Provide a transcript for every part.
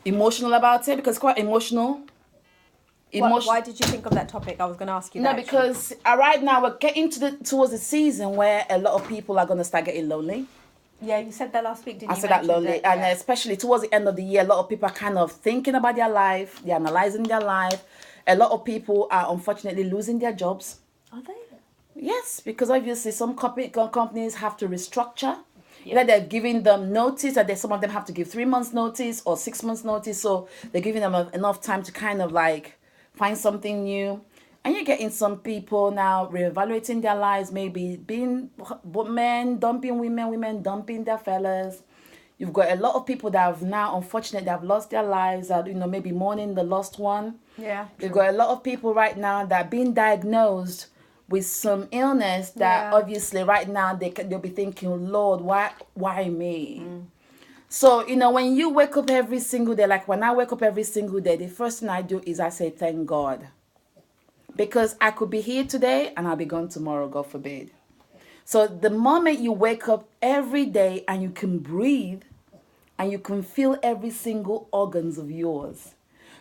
emotional about it, because it's quite emotional. Why did you think of that topic? I was going to ask you that. No, because right now we're getting towards the season where a lot of people are going to start getting lonely. Yeah, you said that last week, didn't you? I said that lonely. And especially towards the end of the year, a lot of people are kind of thinking about their life. They're analyzing their life. A lot of people are unfortunately losing their jobs. Are they? Yes, because obviously some companies have to restructure. Yeah. Either they're giving them notice, or some of them have to give 3 months notice or 6 months notice. So they're giving them enough time to kind of like find something new. And you're getting some people now reevaluating their lives, maybe being men dumping women, women dumping their fellas. You've got a lot of people that have now, unfortunately, have lost their lives, that, maybe mourning the lost one. Yeah. You've got a lot of people right now that are being diagnosed with some illness that obviously right now they'll be thinking, Lord, why me? So, when you wake up every single day, like when I wake up every single day, the first thing I do is I say, thank God. Because I could be here today and I'll be gone tomorrow, God forbid. So the moment you wake up every day and you can breathe and you can feel every single organs of yours,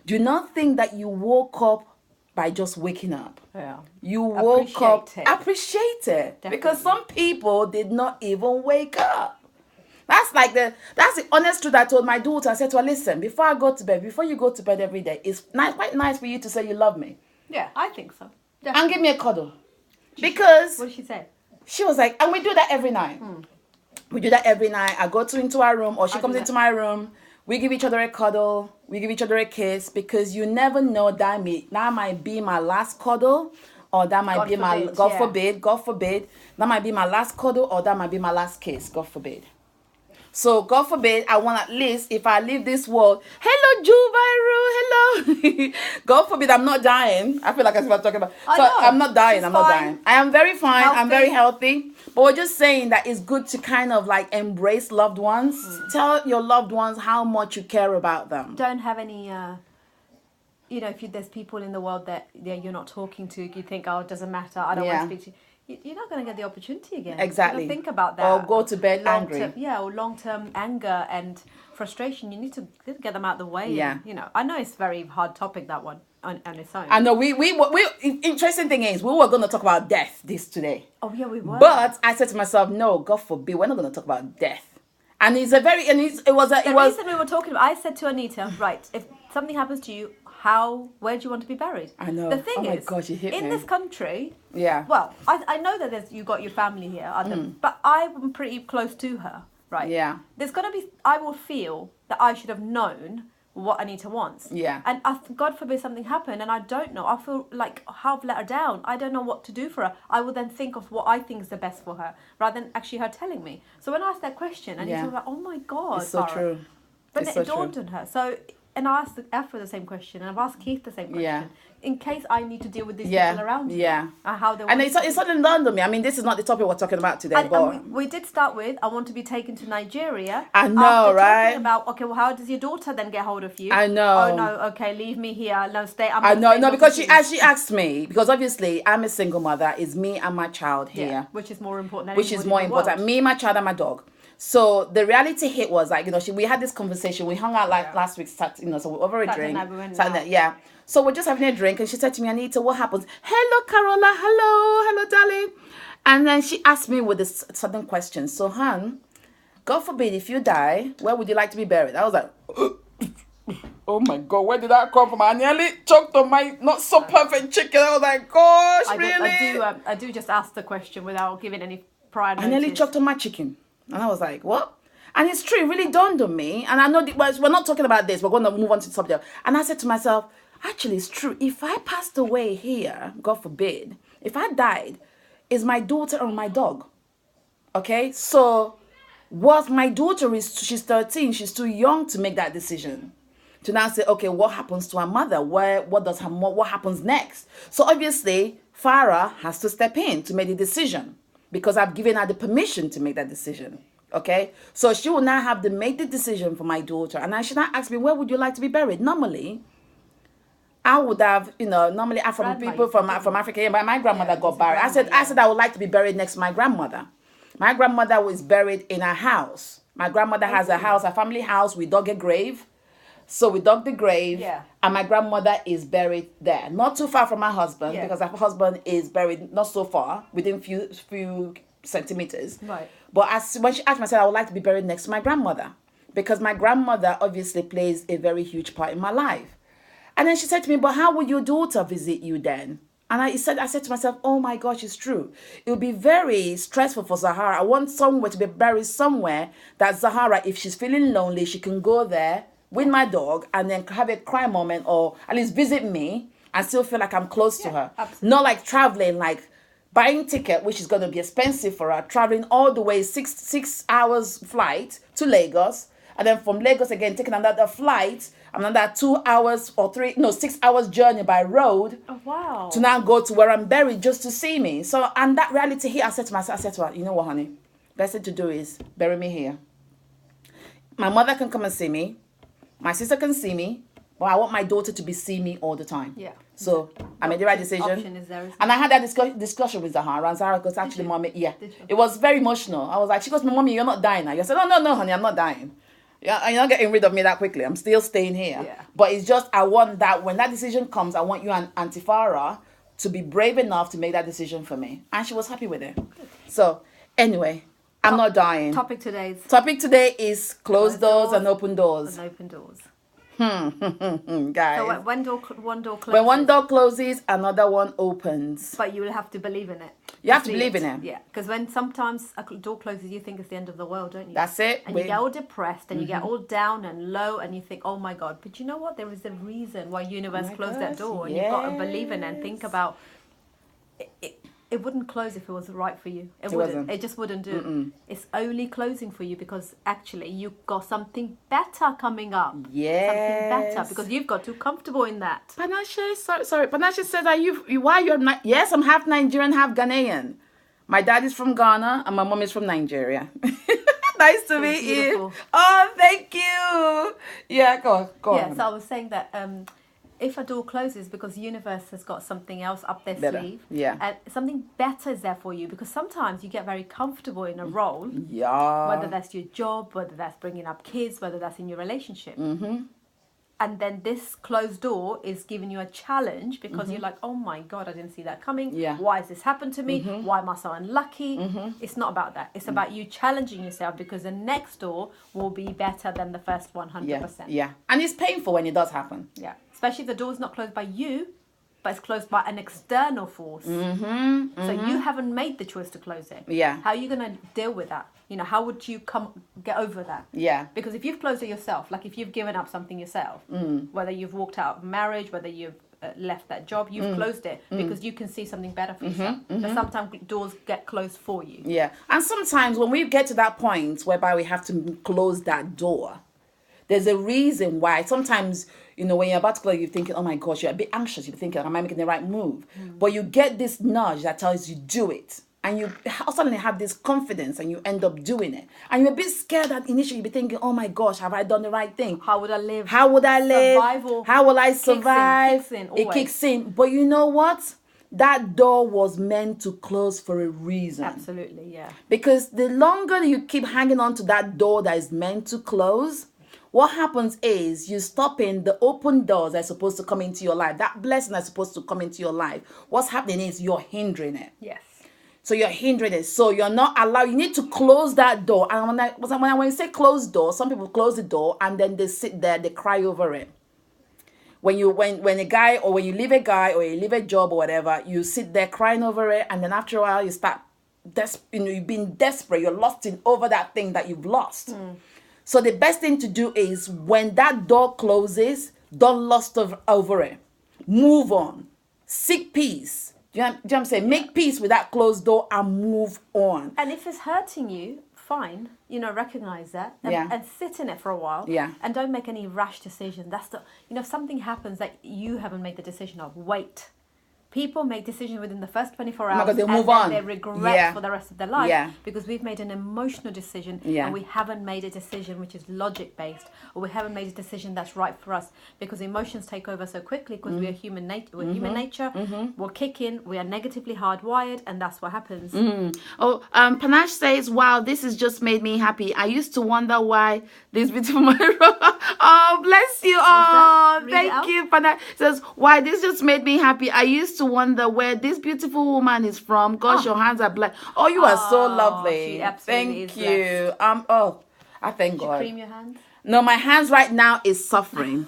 do not think that you woke up by just waking up. Yeah. You woke up, appreciate it. Definitely. Because some people did not even wake up. That's the honest truth I told my daughter. I said to her, listen, before you go to bed every day, it's quite nice for you to say you love me. Yeah, I think so. Definitely. And give me a cuddle. Because... What did she say? She was like, and we do that every night. We do that every night. I go into our room or she comes into my room. We give each other a cuddle. We give each other a kiss, because you never know, that might be my last cuddle, or that might be my... God forbid. That might be my last cuddle, or that might be my last kiss. God forbid. So, God forbid, I want at least, if I leave this world, hello, Juviru, hello. God forbid, I'm not dying. I feel like I'm talking about. I'm not dying. I'm not dying. I am very fine. Healthy. I'm very healthy. But we're just saying that it's good to kind of like embrace loved ones. Tell your loved ones how much you care about them. Don't have any, if there's people in the world that you're not talking to, you think, oh, it doesn't matter, I don't want to speak to you. You're not going to get the opportunity again. Exactly. Think about that. Or go to bed angry. Or long-term anger and frustration. You need to get them out of the way. Yeah. And, I know it's a very hard topic, that one, on its own. I know. We interesting thing is, we were going to talk about death today. Oh, yeah, we were. But I said to myself, no, God forbid, we're not going to talk about death. And the reason we were talking about, I said to Anita, right, if something happens to you, where do you want to be buried? I know. The thing is, gosh, you hit in me. this country, well, I know that you got your family here, but I'm pretty close to her, right? Yeah. There's got to be, I will feel that I should have known what Anita wants. Yeah. And God forbid something happened and I don't know. I feel like I've let her down. I don't know what to do for her. I will then think of what I think is the best for her, rather than actually her telling me. So when I asked that question, and you like, oh my God, it's so Farah. true. But it dawned on her. So, and I asked Afra the same question, and I've asked Keith the same question. Yeah. In case I need to deal with these people around me. Yeah. How they and it's suddenly dawned on me. I mean, this is not the topic we're talking about today. And we did start with, I want to be taken to Nigeria. I know, right? Talking about, okay, well, how does your daughter then get hold of you? I know. Oh, no, okay, leave me here. No, stay. I know, no, because she asked me, because obviously I'm a single mother. It's me and my child here. Yeah, which is more important than Which is more important. Me, my child, and my dog. So the reality hit was like, we had this conversation. We hung out like last week, so we were over a drink. Yeah. So we're just having a drink, and she said to me, Anita, what happens? Hello, Carola. Hello, darling. And then she asked me with this sudden question. So, hon, God forbid, if you die, where would you like to be buried? I was like, oh my God, where did that come from? I nearly choked on my not so perfect chicken. I was like, gosh, really? I do just ask the question without giving any prior notice. I nearly choked on my chicken. And I was like, what? And it's true, it really dawned on me. And I know we're not talking about this. We're going to move on to the subject. And I said to myself, actually, it's true. If I passed away here, God forbid, if I died, is my daughter or my dog? Okay? So, my daughter she's 13. She's too young to make that decision. To now say, okay, what happens to her mother? What happens next? So, obviously, Farah has to step in to make the decision, because I've given her the permission to make that decision. Okay? So she will now have to make the decision for my daughter. And then she now asked me, where would you like to be buried? Normally, I would have, normally from people from Africa, but my grandmother got buried. I said I would like to be buried next to my grandmother. My grandmother was buried in her house. My grandmother has a house, a family house. We dug a grave. So we dug the grave, and my grandmother is buried there, not too far from my husband, because her husband is buried not so far, within few centimeters. Right. But when she asked me, I said I would like to be buried next to my grandmother, because my grandmother obviously plays a very huge part in my life. And then she said to me, "But how would your daughter visit you then?" And I said to myself, "Oh my gosh, it's true. It would be very stressful for Zahara. I want somewhere to be buried somewhere that Zahara, if she's feeling lonely, she can go there with my dog and then have a cry moment, or at least visit me and still feel like I'm close to her." Absolutely. Not like traveling, like buying ticket, which is going to be expensive for her, traveling all the way 6 hours flight to Lagos, and then from Lagos again taking another flight, another 2 hours or 6 hours journey by road. Oh, wow. To now go to where I'm buried just to see me. So, and that reality here, I said to her, "You know what, honey, best thing to do is bury me here. My mother can come and see me. My sister can see me, but I want my daughter to see me all the time." Yeah. So I made the right decision. Option is there, and I had that discussion with Zahara. And Zahara goes, "Actually, mommy, it was very emotional." I was like, she goes, "Mommy, you're not dying now." I said, no, honey, I'm not dying. Yeah, you're not getting rid of me that quickly. I'm still staying here. Yeah. But it's just, I want that, when that decision comes, I want you and Auntie Farah to be brave enough to make that decision for me. And she was happy with it. Good. So anyway, I'm not dying. Topic today is closed doors and open doors. Guys. So one door closes. When one door closes, another one opens. But you will have to believe in it. You have to believe in it. Yeah, because when sometimes a door closes, you think it's the end of the world, don't you? That's it. And you get all depressed and you get all down and low and you think, "Oh my God." But you know what? There is a reason why universe closed that door. And you've got to believe in it and think about it. It wouldn't close if it was right for you. It wouldn't. Wasn't. It just wouldn't do. Mm-mm. It's only closing for you because actually you've got something better coming up. Yes. Something better because you've got too comfortable in that. Panache, sorry. Panache says, why you're not? Yes, I'm half Nigerian, half Ghanaian. My dad is from Ghana and my mom is from Nigeria. Nice to meet you. Oh, thank you. Yeah, go on. Yeah, so I was saying that if a door closes because the universe has got something else up their sleeve, and something better is there for you, because sometimes you get very comfortable in a role, whether that's your job, whether that's bringing up kids, whether that's in your relationship. Mm-hmm. And then this closed door is giving you a challenge because you're like, "Oh my God, I didn't see that coming. Yeah. Why has this happened to me? Why am I so unlucky?" It's not about that. It's about you challenging yourself because the next door will be better than the first 100%. Yeah. And it's painful when it does happen. Yeah. Especially if the door's not closed by you, but it's closed by an external force. So you haven't made the choice to close it. Yeah. How are you going to deal with that? How would you get over that? Yeah. Because if you've closed it yourself, like if you've given up something yourself, whether you've walked out of marriage, whether you've left that job, you've closed it because you can see something better for yourself. But sometimes doors get closed for you. Yeah. And sometimes when we get to that point whereby we have to close that door, there's a reason why. Sometimes, when you're about to close, you're thinking, "Oh my gosh," you're a bit anxious. You're thinking, "Am I making the right move?" But you get this nudge that tells you, "Do it." And you suddenly have this confidence and you end up doing it. And you're a bit scared that initially you'll be thinking, "Oh my gosh, have I done the right thing? How would I live? Survival. How will I survive?" It kicks in. But you know what? That door was meant to close for a reason. Absolutely, yeah. Because the longer you keep hanging on to that door that is meant to close, what happens is you stop in the open doors that are supposed to come into your life. That blessing that's supposed to come into your life. What's happening is you're hindering it. Yes. So you're hindering it. So you're not allowed. You need to close that door. And when you say closed door, some people close the door and then they sit there, they cry over it. When you leave a guy or you leave a job or whatever, you sit there crying over it, and then after a while you start you've been desperate, you're lusting over that thing that you've lost. So the best thing to do is when that door closes, don't lust over it. Move on. Seek peace. Do you know what I'm saying? Make peace with that closed door and move on. And if it's hurting you, fine. Recognize that and sit in it for a while. Yeah. And don't make any rash decision. That's if something happens that you haven't made the decision of, wait. people make decisions within the first 24 Oh my hours God, they and move then on. they regret Yeah. for the rest of their life Yeah. because we've made an emotional decision Yeah. and we haven't made a decision which is logic based, or we haven't made a decision that's right for us, because emotions take over so quickly because we are human nature. We're human nature. We'll kick in. We are negatively hardwired, and that's what happens. Oh, Panache says, "Wow, this has just made me happy. I used to wonder why this beautiful." Oh, bless you. Oh, Read it thank out. you, Panache. Says, "Why this just made me happy. I used to wonder where this beautiful woman is from. Gosh, your hands are blessed. Oh, you are so Oh, lovely. she absolutely Thank is you. Oh, I thank Did you God. cream your hands? No, my hands right now is suffering."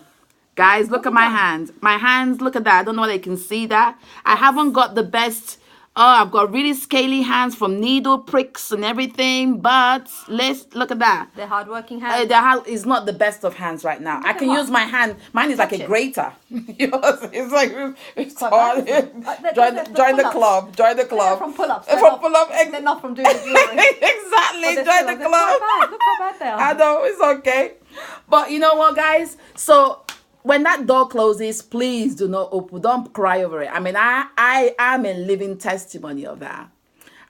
Guys, look at my hands. My hands, look at that. I don't know whether you can see that. I haven't got the best. Oh, I've got really scaly hands from needle pricks and everything. But let's look at that. They're hardworking hands. The hand is not the best of hands right now. I can what? use my hand. Mine is like Touch a it. grater. Yours is like it's Quite hard. nice. Join They're the pull-ups. club. Join the club. They're from pull-ups. From pull-up. They're not from doing the jewelry. Exactly. But Join the they're club. quite bad. Look how bad they are. I know, it's okay. But you know what, guys? So when that door closes, please do not open. Don't cry over it. I mean, I am a living testimony of that.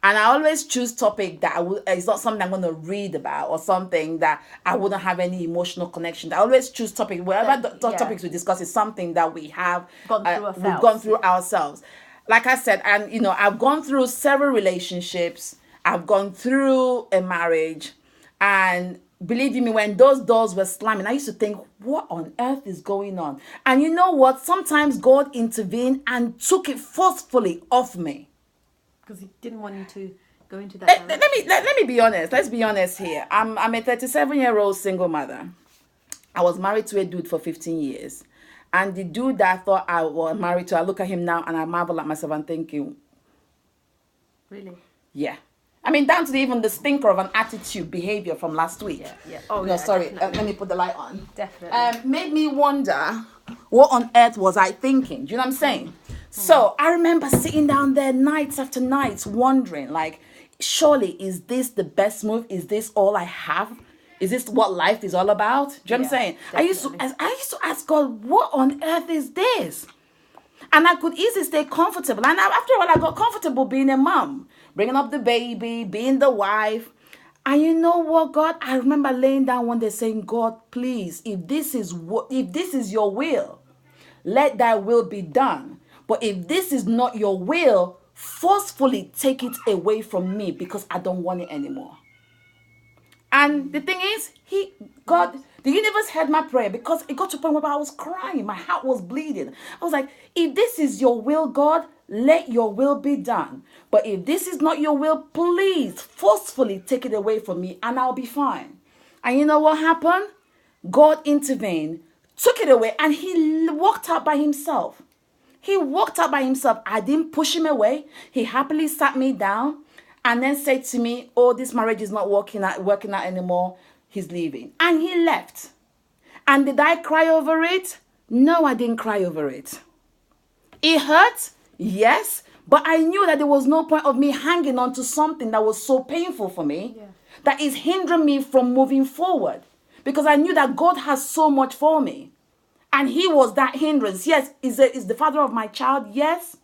And I always choose topic that it's not something I'm going to read about or something that I wouldn't have any emotional connection. I always choose topic, wherever the topics we discuss is something that we have Gone through ourselves. we've gone through ourselves. Like I said, and you know, I've gone through several relationships. I've gone through a marriage, and believe you me, when those doors were slamming, I used to think, what on earth is going on? And you know what? Sometimes God intervened and took it forcefully off me. Because he didn't want you to go into that Let direction. let me be honest. Let's be honest here. I'm a 37-year-old single mother. I was married to a dude for 15 years. And the dude that I thought I was married to, I look at him now and I marvel at myself and thinking, Really? yeah. I mean, down to even the stinker of an attitude, behavior from last week. Yeah. Oh, No, yeah, sorry. definitely. Let me put the light on. Definitely. Made me wonder, what on earth was I thinking? Do you know what I'm saying? So I remember sitting down there nights after nights wondering, like, surely is this the best move? Is this all I have? Is this what life is all about? Do you know what I'm saying? I used to ask God, what on earth is this? And I could easily stay comfortable. And after a while, I got comfortable being a mom, bringing up the baby, being the wife. And you know what, God? I remember laying down one day saying, God, please, if this is your will, let thy will be done. But if this is not your will, forcefully take it away from me because I don't want it anymore. And the thing is, the universe heard my prayer because it got to a point where I was crying. My heart was bleeding. I was like, if this is your will, God, let your will be done. But if this is not your will, please forcefully take it away from me and I'll be fine. And you know what happened? God intervened, took it away, and he walked out by himself. He walked out by himself. I didn't push him away. He happily sat me down and then said to me, oh, this marriage is not working out anymore. He's leaving. And he left. And did I cry over it? No, I didn't cry over it. It hurt, yes, but I knew that there was no point of me hanging on to something that was so painful for me, that is hindering me from moving forward. Because I knew that God has so much for me. And he was that hindrance. Yes, is the father of my child? Yes.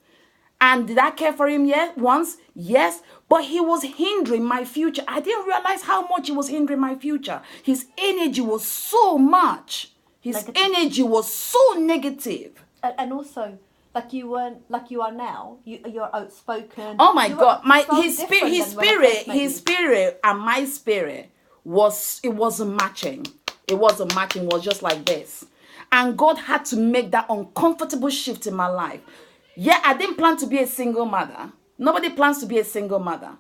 And did I care for him once? Yes. But he was hindering my future. I didn't realize how much he was hindering my future. His energy was so much. His energy was so negative. And also, like you weren't, like you are now. You're outspoken. Oh my God! His spirit spirit and my spirit wasn't matching. It wasn't matching. It was just like this. And God had to make that uncomfortable shift in my life. Yeah, I didn't plan to be a single mother. Nobody plans to be a single mother.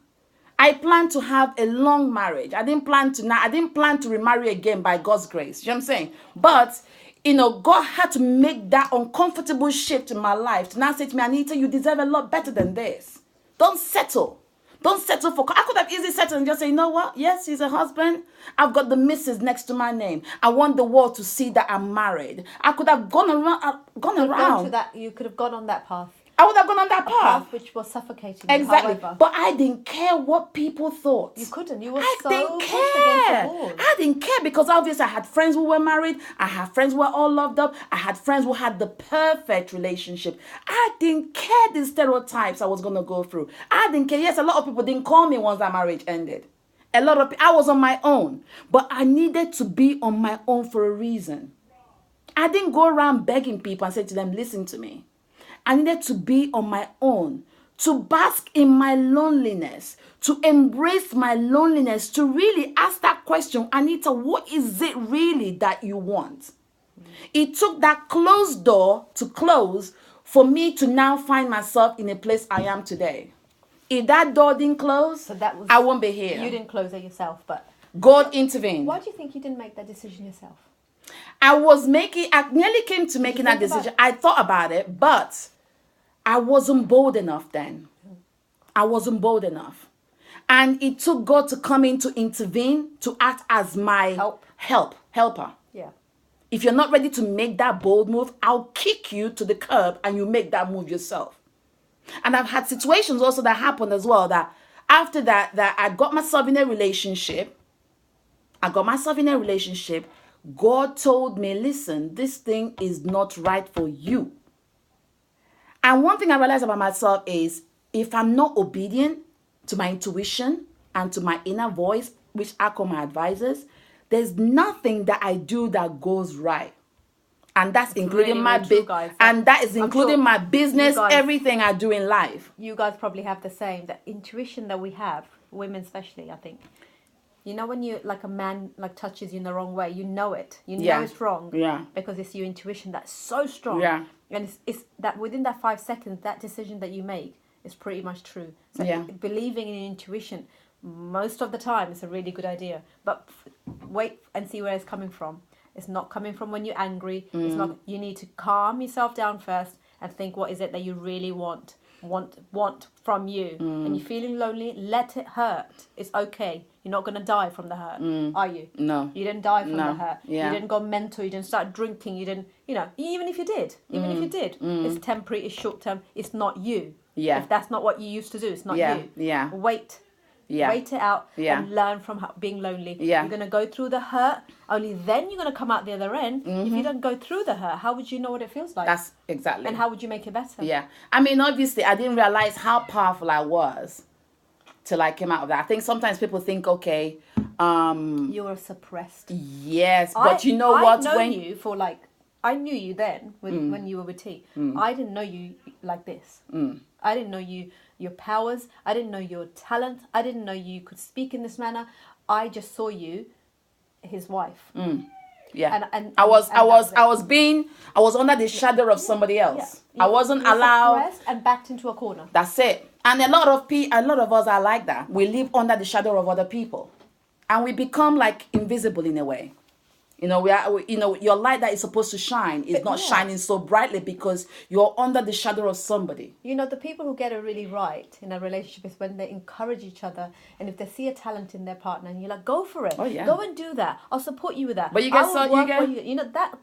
I planned to have a long marriage. I didn't plan to remarry again by God's grace. You know what I'm saying? But, you know, God had to make that uncomfortable shift in my life to now say to me, Anita, you deserve a lot better than this. Don't settle. Don't settle for... I could have easily settled and just say, you know what? Yes, he's a husband. I've got the missus next to my name. I want the world to see that I'm married. I could have gone around. You could have gone on that path. I would have gone on that A path. path which was suffocating you, Exactly. however. But I didn't care what people thought. You couldn't. You were I so didn't pushed against care. the wall. I didn't care because obviously I had friends who were married. I had friends who were all loved up. I had friends who had the perfect relationship. I didn't care the stereotypes I was going to go through. I didn't care. Yes, a lot of people didn't call me once that marriage ended. I was on my own. But I needed to be on my own for a reason. I didn't go around begging people and say to them, listen to me. I needed to be on my own, to bask in my loneliness, to embrace my loneliness, to really ask that question, Anita, what is it really that you want? It took that closed door to close for me to now find myself in a place I am today. If that door didn't close, So that was, I won't be here. You didn't close it yourself, but God intervened. why do you think you didn't make that decision yourself? I nearly came to making that decision. I thought about it, but I wasn't bold enough then. I wasn't bold enough. And it took God to come in to intervene, to act as my helper. Yeah. If you're not ready to make that bold move, I'll kick you to the curb and you make that move yourself. And I've had situations also that happened as well, that after that I got myself in a relationship. God told me, listen, this thing is not right for you. And one thing I realized about myself is if I'm not obedient to my intuition and to my inner voice, which I call my advisors, there's nothing that I do that goes right. And that's including really, my really true, business. guys. And that is including sure my business, you guys- everything I do in life. You guys probably have the same, that intuition that we have, women especially, I think. You know when you, like a man, like touches you in the wrong way, you know it. You know it's wrong. Yeah. Because it's your intuition that's so strong. Yeah. And it's that within that 5 seconds, that decision that you make is pretty much true. So Yeah. believing in intuition, most of the time, is a really good idea. But wait and see where it's coming from. It's not coming from when you're angry. It's not. You need to calm yourself down first and think, what is it that you really want from you? And you're feeling lonely, let it hurt. It's okay. You're not going to die from the hurt, are you? No. You didn't die from the hurt. Yeah. You didn't go mental. You didn't start drinking. You didn't, even if you did, it's temporary, it's short term. It's not you. Yeah. If that's not what you used to do, it's not you. Yeah. Wait. Yeah. Wait it out Yeah. and learn from being lonely. Yeah. You're going to go through the hurt. Only then you're going to come out the other end. If you don't go through the hurt, how would you know what it feels like? That's exactly. And how would you make it better? Yeah. I mean, obviously, I didn't realize how powerful I was till I came out of that. I think sometimes people think, okay, You were suppressed. yes, but you know what? I knew you then when you were with T. I didn't know you like this. I didn't know your powers. I didn't know your talent. I didn't know you could speak in this manner. I just saw you, his wife. Yeah. And I was under the shadow of somebody else. Yeah. I wasn't You were allowed. suppressed and backed into a corner. That's it. And a lot of us are like that. We live under the shadow of other people, and we become like invisible in a way. Your light that is supposed to shine is not shining so brightly because you're under the shadow of somebody. The people who get it really right in a relationship is when they encourage each other, and if they see a talent in their partner, and you're like, go for it. Oh, yeah. Go and do that. I'll support you with that. But you get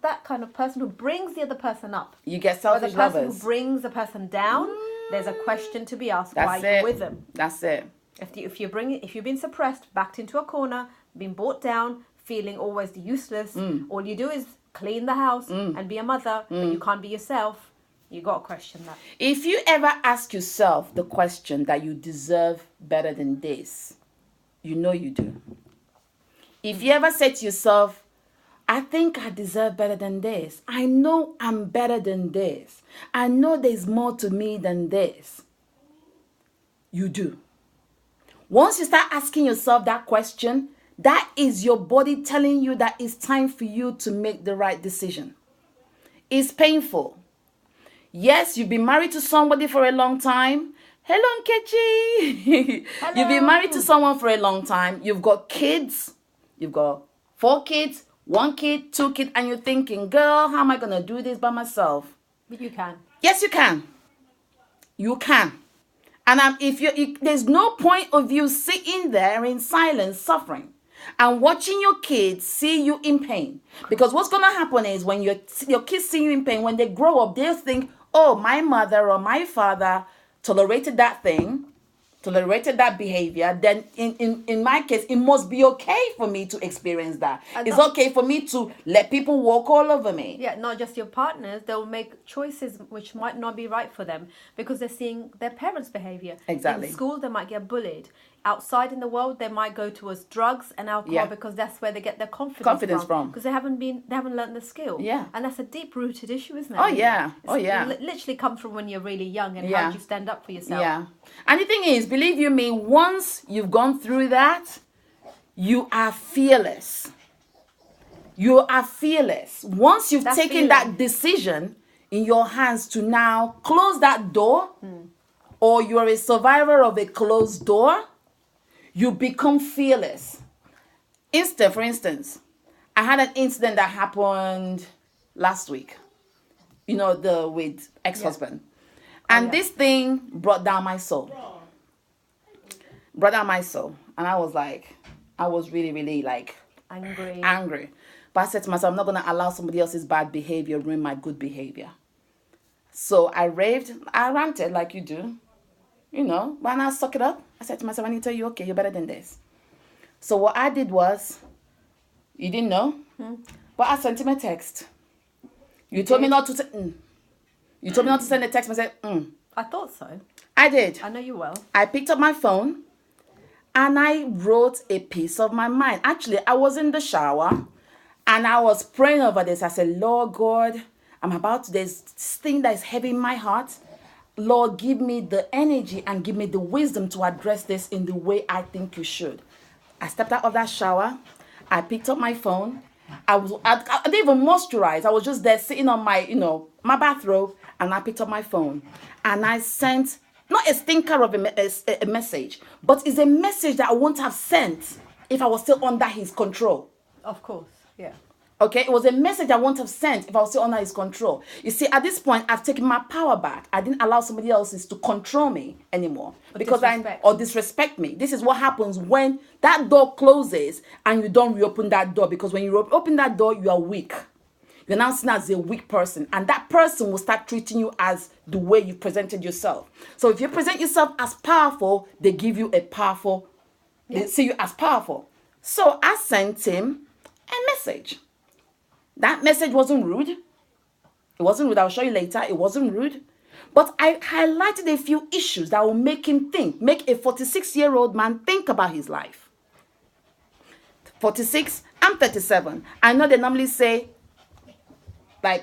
that kind of person who brings the other person up. You get Or selfish the person lovers. who brings the person down, there's a question to be asked. That's why it. you're with them. That's it. If you've been suppressed, backed into a corner, been brought down, feeling always useless, all you do is clean the house and be a mother, but you can't be yourself, you got to question that. If you ever ask yourself the question that you deserve better than this, you know you do. If you ever say to yourself, I think I deserve better than this. I know I'm better than this. I know there's more to me than this. You do. Once you start asking yourself that question, that is your body telling you that it's time for you to make the right decision. It's painful. Yes, you've been married to somebody for a long time. Hello, Nkechi. Hello. You've been married to someone for a long time. You've got kids. You've got 4 kids, 1 kid, 2 kids, and you're thinking, girl, how am I going to do this by myself? But you can. Yes, you can. You can. And there's no point of you sitting there in silence, suffering, and watching your kids see you in pain. Because what's going to happen is when your kids see you in pain, when they grow up, they'll think, oh, my mother or my father tolerated that thing, tolerated that behavior, then in my case, it must be okay for me to experience that. It's okay for me to let people walk all over me. Yeah, not just your partners. They'll make choices which might not be right for them because they're seeing their parents' behavior. Exactly. In school, they might get bullied. Outside in the world, they might go towards drugs and alcohol because that's where they get their confidence from. Because they haven't learned the skill. Yeah. And that's a deep-rooted issue, isn't it? Oh, yeah. It literally comes from when you're really young and how do you stand up for yourself. Yeah. And the thing is, believe you me, once you've gone through that, you are fearless. You are fearless. Once you've taken that decision in your hands to now close that door, or you're a survivor of a closed door, you become fearless. For instance, I had an incident that happened last week, with ex-husband. And this thing brought down my soul. And I was really, really angry. But I said to myself, I'm not going to allow somebody else's bad behavior ruin my good behavior. So I ranted like you do, but I suck it up. I said to myself, I need to tell you, okay, you're better than this. So what I did was, you didn't know, but I sent him a text. You told me not to. You told me not to send a text. I said, I thought so. I did. I know you well. I picked up my phone and I wrote a piece of my mind. Actually, I was in the shower and I was praying over this. I said, Lord God, there's this thing that is heavy in my heart. Lord, give me the energy and give me the wisdom to address this in the way I think you should. I stepped out of that shower. I picked up my phone. I didn't even moisturize. I was just there sitting on my bathrobe, and I picked up my phone. And I sent, not a stinker of a message, but it's a message that I wouldn't have sent if I was still under his control. Of course, yeah. Okay, it was a message I wouldn't have sent if I was still under his control. You see, at this point, I've taken my power back. I didn't allow somebody else's to control me anymore. Or disrespect me. This is what happens when that door closes and you don't reopen that door. Because when you open that door, you are weak. You're now seen as a weak person. And that person will start treating you as the way you presented yourself. So if you present yourself as powerful, they give you they see you as powerful. So I sent him a message. That message wasn't rude. It wasn't rude. I'll show you later. It wasn't rude. But I highlighted a few issues that will make him think, make a 46-year-old man think about his life. 46, I'm 37. I know they normally say,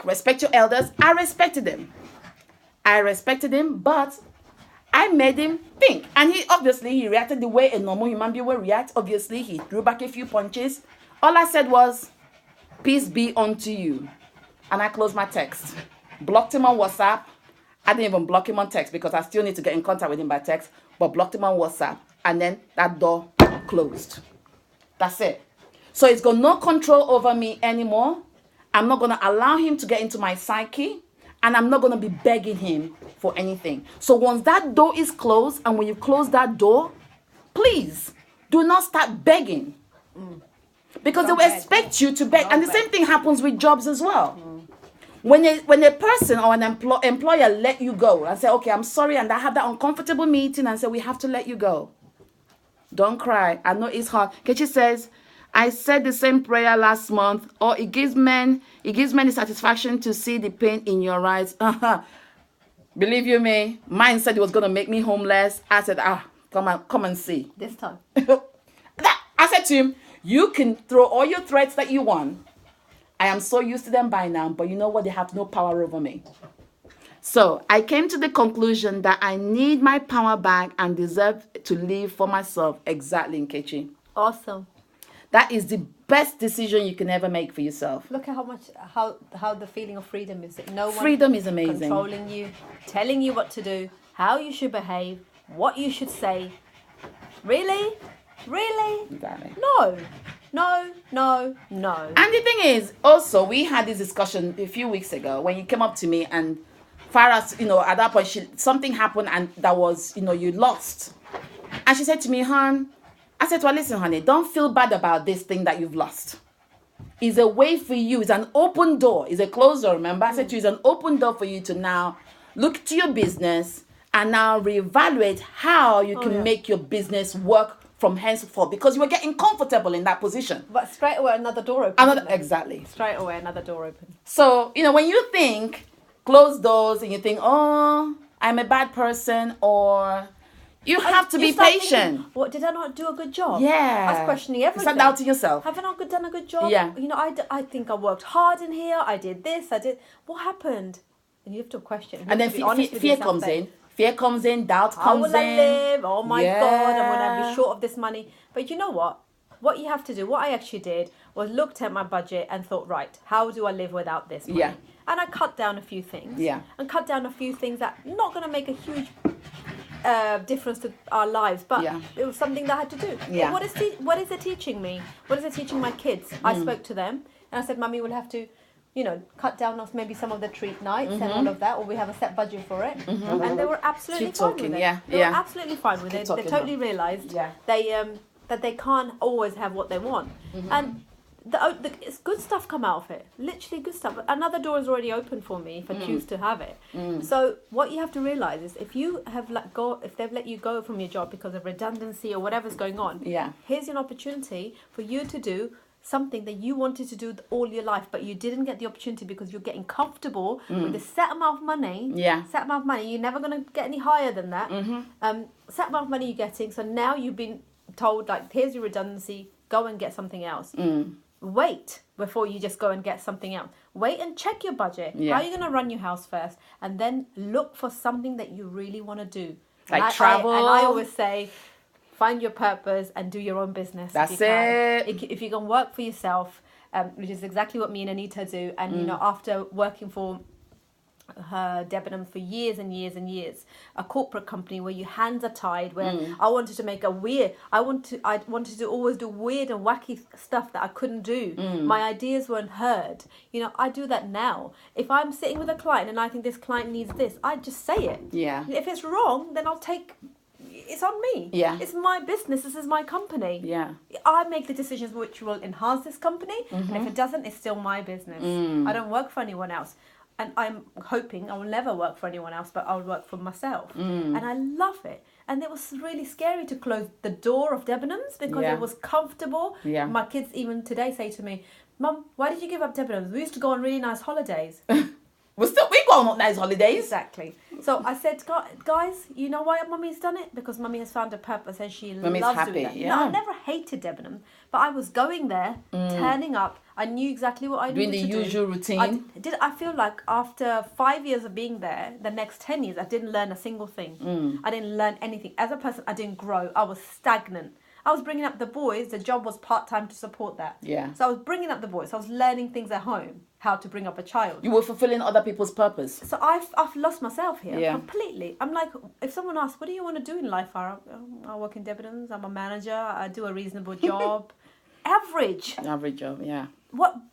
respect your elders. I respected him, but I made him think. And he reacted the way a normal human being will react. Obviously, he threw back a few punches. All I said was, peace be unto you. And I closed my text. Blocked him on WhatsApp. I didn't even block him on text because I still need to get in contact with him by text. But blocked him on WhatsApp. And then that door closed. That's it. So he's got no control over me anymore. I'm not going to allow him to get into my psyche. And I'm not going to be begging him for anything. So once that door is closed, and when you close that door, please do not start begging. Because they will expect you to beg. And the same thing happens with jobs as well. When a person or an employer let you go and say, okay, I'm sorry, and I have that uncomfortable meeting and say, we have to let you go. Don't cry. I know it's hard. Kechi says, I said the same prayer last month. Or it gives men the satisfaction to see the pain in your eyes. Believe you me, mine said it was going to make me homeless. I said, come and see. This time. I said to him, you can throw all your threats that you want. I am so used to them by now, but you know what? They have no power over me. So I came to the conclusion that I need my power back and deserve to live for myself. Exactly, Nkechi. Awesome. That is the best decision you can ever make for yourself. Look at how the feeling of freedom is. Freedom is amazing. Controlling you, telling you what to do, how you should behave, what you should say. Really? Really? Exactly. No. And the thing is, also, we had this discussion a few weeks ago when you came up to me and Farah, at that point, something happened and that was, you lost. And she said to me, I said to her, listen, honey, don't feel bad about this thing that you've lost. It's a way for you. It's an open door. It's a closed door, remember? I said to you, it's an open door for you to now look to your business and now reevaluate how you can make your business work from henceforth, because you were getting comfortable in that position. But straight away another door open. Exactly. Straight away another door open. So, when you think close doors and you think, oh, I'm a bad person, or you have to be patient. Thinking, what, did I not do a good job? Yeah. I was questioning everything. Start doubting yourself. Have I not done a good job? Yeah. I think I worked hard in here. I did this. What happened? And you have to question. And then fear comes in. Fear comes in. Doubt comes in. How will I live? Oh my God, I'm going to be short of this money. But you know what? What you have to do, what I actually did, was looked at my budget and thought, right, how do I live without this money? Yeah. And I cut down a few things. Yeah. And cut down a few things that are not going to make a huge difference to our lives, but it was something that I had to do. Yeah. What is it teaching me? What is it teaching my kids? I spoke to them and I said, Mummy, we'll have to, cut down on maybe some of the treat nights and all of that, or we have a set budget for it. And they were absolutely fine with it. They were absolutely fine with it. They totally realised that they can't always have what they want. And it's good stuff come out of it. Literally good stuff. Another door is already open for me if I choose to have it. So what you have to realise is if they've let you go from your job because of redundancy or whatever's going on, here's an opportunity for you to do something that you wanted to do all your life, but you didn't get the opportunity because you're getting comfortable with a set amount of money. Set amount of money. You're never going to get any higher than that. Set amount of money you're getting. So now you've been told, like, here's your redundancy. Go and get something else. Wait before you just go and get something else. Wait and check your budget. How are you going to run your house first? And then look for something that you really want to do. Like travel. And I always say, find your purpose and do your own business. That's it. If you can work for yourself, which is exactly what me and Anita do. And, after working for Debenhams for years and years and years, a corporate company where your hands are tied, where I wanted to make I wanted to always do weird and wacky stuff that I couldn't do. My ideas weren't heard. I do that now. If I'm sitting with a client and I think this client needs this, I just say it. If it's wrong, then it's on me. It's my business. This is my company. I make the decisions which will enhance this company, and if it doesn't, it's still my business. I don't work for anyone else. And I'm hoping I will never work for anyone else, but I'll work for myself. And I love it. And it was really scary to close the door of Debenhams because it was comfortable. My kids even today say to me, Mum, why did you give up Debenhams? We used to go on really nice holidays. We go on nice holidays. Exactly. So I said, guys, you know why Mummy's done it? Because Mummy has found a purpose and she loves doing that. No, I never hated Debenhams, but I was going there, turning up. I knew exactly what I needed to do. Doing the usual routine. I feel like after 5 years of being there, the next 10 years, I didn't learn a single thing. I didn't learn anything. As a person, I didn't grow. I was stagnant. I was bringing up the boys. The job was part-time to support that. So I was bringing up the boys. I was learning things at home, how to bring up a child. You were fulfilling other people's purpose. So I've lost myself here completely. I'm like, if someone asks, what do you want to do in life, Farah? I work in Debenhams. I'm a manager. I do a reasonable job. Average job,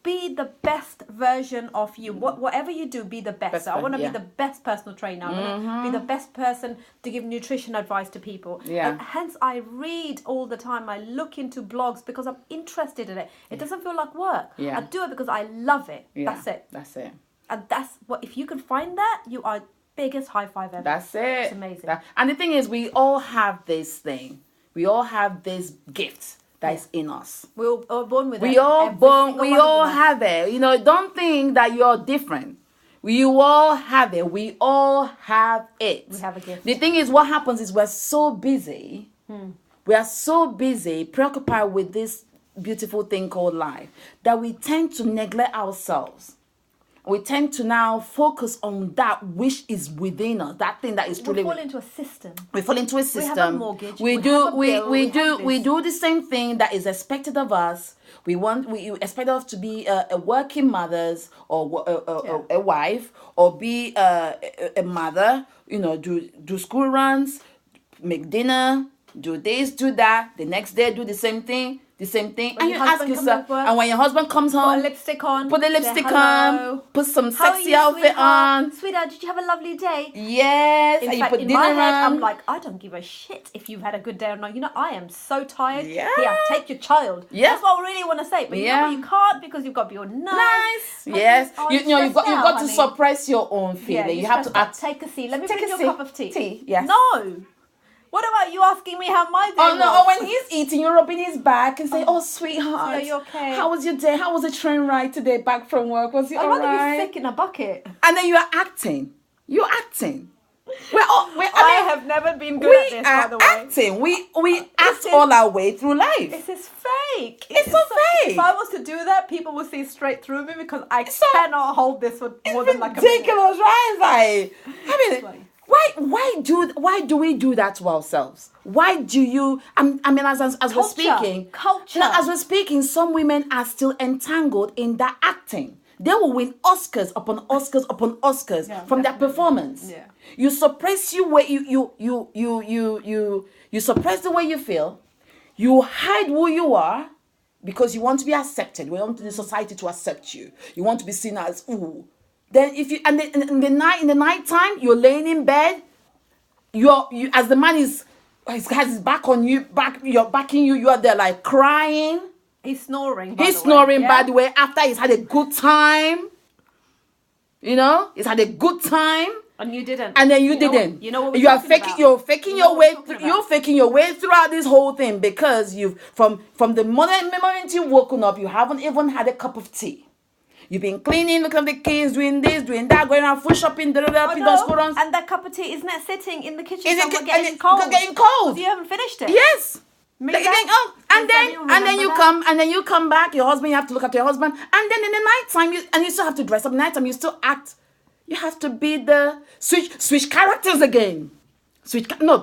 be the best version of you. Whatever you do, be the best. So I want to be the best personal trainer. I want to be the best person to give nutrition advice to people. And hence, I read all the time. I look into blogs because I'm interested in it. It doesn't feel like work. I do it because I love it. That's it. And that's what, if you can find that, you are biggest high five ever. That's it. It's amazing. And the thing is, we all have this thing. We all have this gift that is in us. We're all born with it. We all have it. Don't think that you're different. You all have it. We all have it. We have a gift. The thing is, what happens is we're so busy. We are so busy, preoccupied with this beautiful thing called life, that we tend to neglect ourselves. We tend to now focus on that which is within us, that thing that is truly. We fall into a system. We fall into a system. We have a mortgage. We do the same thing that is expected of us. We expect us to be a working mothers or a wife, or be a mother. Do school runs, make dinner, do this, do that. The next day, do the same thing. the same thing. When And you your ask husband comes yourself, off work, and when your husband comes put a home, lipstick on. put the say lipstick hello. on, put some How are sexy you, outfit sweetheart? on. Sweetheart, did you have a lovely day? Yes, In and fact, you put in dinner my head, on. I'm like, I don't give a shit if you've had a good day or not. You know, I am so tired. Yeah. Here, take your child. Yeah. That's what I really want to say. But you know what? You can't because you've got to be all nice. Yes. Oh, You know, you've got stressed out, to honey. suppress your own Yeah, feeling. you're You have to stressed out. act. Take a seat. Let me Take bring a you a seat. cup of tea. Tea, yes. No. What about you asking me how my day Oh no! was? Oh, when he's eating, you're rubbing his back and say, "Oh, sweetheart, are you okay? How was your day? How was the train ride today back from work? Was it I'd all rather right?" be sick in a bucket. And then you are acting. You're acting. I have never been good at this, by the way. Acting. We act all our way through life. This is fake. It's so fake. If I was to do that, people would see straight through me because I cannot hold this for more than like a minute. Ridiculous, right? Like, I mean, why do we do that to ourselves? Why do you? I mean, as we're speaking, culture. Now, as we're speaking, some women are still entangled in that acting. They will win Oscars upon Oscars upon Oscars from their performance. Yeah. You suppress you suppress the way you feel. You hide who you are because you want to be accepted. You want the society to accept you. You want to be seen as ooh. Then if you and then in the night time you're laying in bed, you as the man has his back on you, you're backing you. You are there like crying. He's snoring. He's snoring, by the way, after he's had a good time. You know, he's had a good time. And you didn't. And then you didn't. You know what you are faking. You're faking your way. You're faking your way throughout this whole thing because you've from the moment you've woken up, you haven't even had a cup of tea. You've been cleaning, looking at the kids, doing this, doing that, going around food shopping, and that cup of tea, isn't it sitting in the kitchen somewhere getting cold? Getting cold. You haven't finished it. Yes. And then you come back. Your husband, you have to look after your husband, and then in the nighttime, you still have to dress up. Nighttime, you still act. You have to be the switch characters again.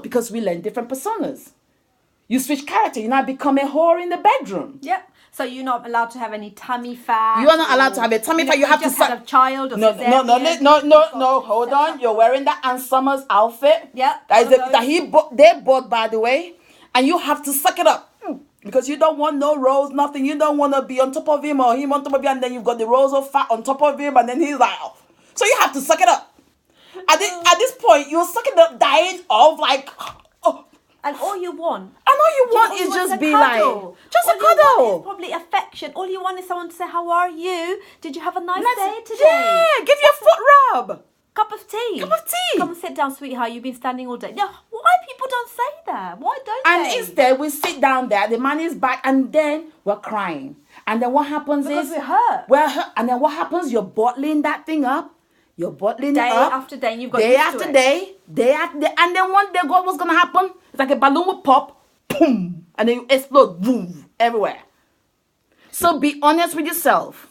Because we learn different personas. You switch character. You now become a whore in the bedroom. Yep. So you're not allowed to have any tummy fat. You are not allowed to have a tummy fat. You have to have a child or no. Hold on. You're wearing that Ann Summers outfit. Yeah. They bought, by the way, and you have to suck it up because you don't want no rolls, nothing. You don't want to be on top of him or him on top of you, and then you've got the rolls of fat on top of him, and then he's like, oh. So you have to suck it up. At this point, you're sucking up, dying of like, oh. And all you want is just be cuddle. like, just all a cuddle. You want is probably affection. All you want is someone to say, how are you? Did you have a nice day today? Yeah, give you a foot rub. Cup of tea. Come and sit down, sweetheart. You've been standing all day. No, why people don't say that? Why don't they? And instead, we sit down there, the man is back, and then we're crying. And then what happens because is... we're hurt. We're hurt. And then what happens? You're bottling that thing up. You're bottling it up. Day after day, and you've got day used after to day, day after day. And then one day, what's going to happen? It's like a balloon will pop, boom, and then you explode, boom, everywhere. So be honest with yourself.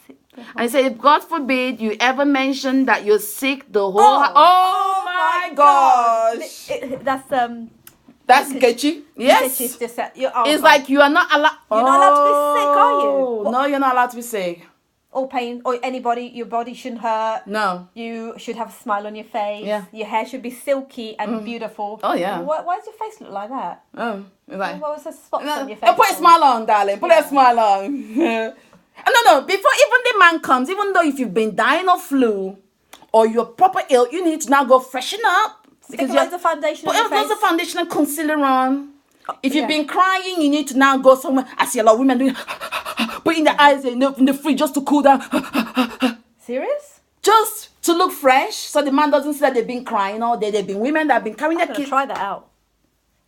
And say, if God forbid you ever mention that you're sick, the whole... Oh my gosh. That's sketchy. Yes. It's like you are not allowed... You're not allowed to be sick, are you? No, you're not allowed to be sick. Or pain, or your body shouldn't hurt. No. You should have a smile on your face. Yeah. Your hair should be silky and beautiful. Oh, yeah. Why does your face look like that? Oh, it's like... What was the spots on your face? Put a smile on, darling. Put a smile on. No. Before even the man comes, even though if you've been dying of flu or you're proper ill, you need to now go freshen up. Stick loads of foundation on your face. Put loads of foundation and concealer on. If you've been crying, you need to now go somewhere. I see a lot of women doing put in their eyes in the fridge just to cool down. Serious? Just to look fresh, so the man doesn't see that they've been crying all day. They've been women that have been carrying their kids. Try that out.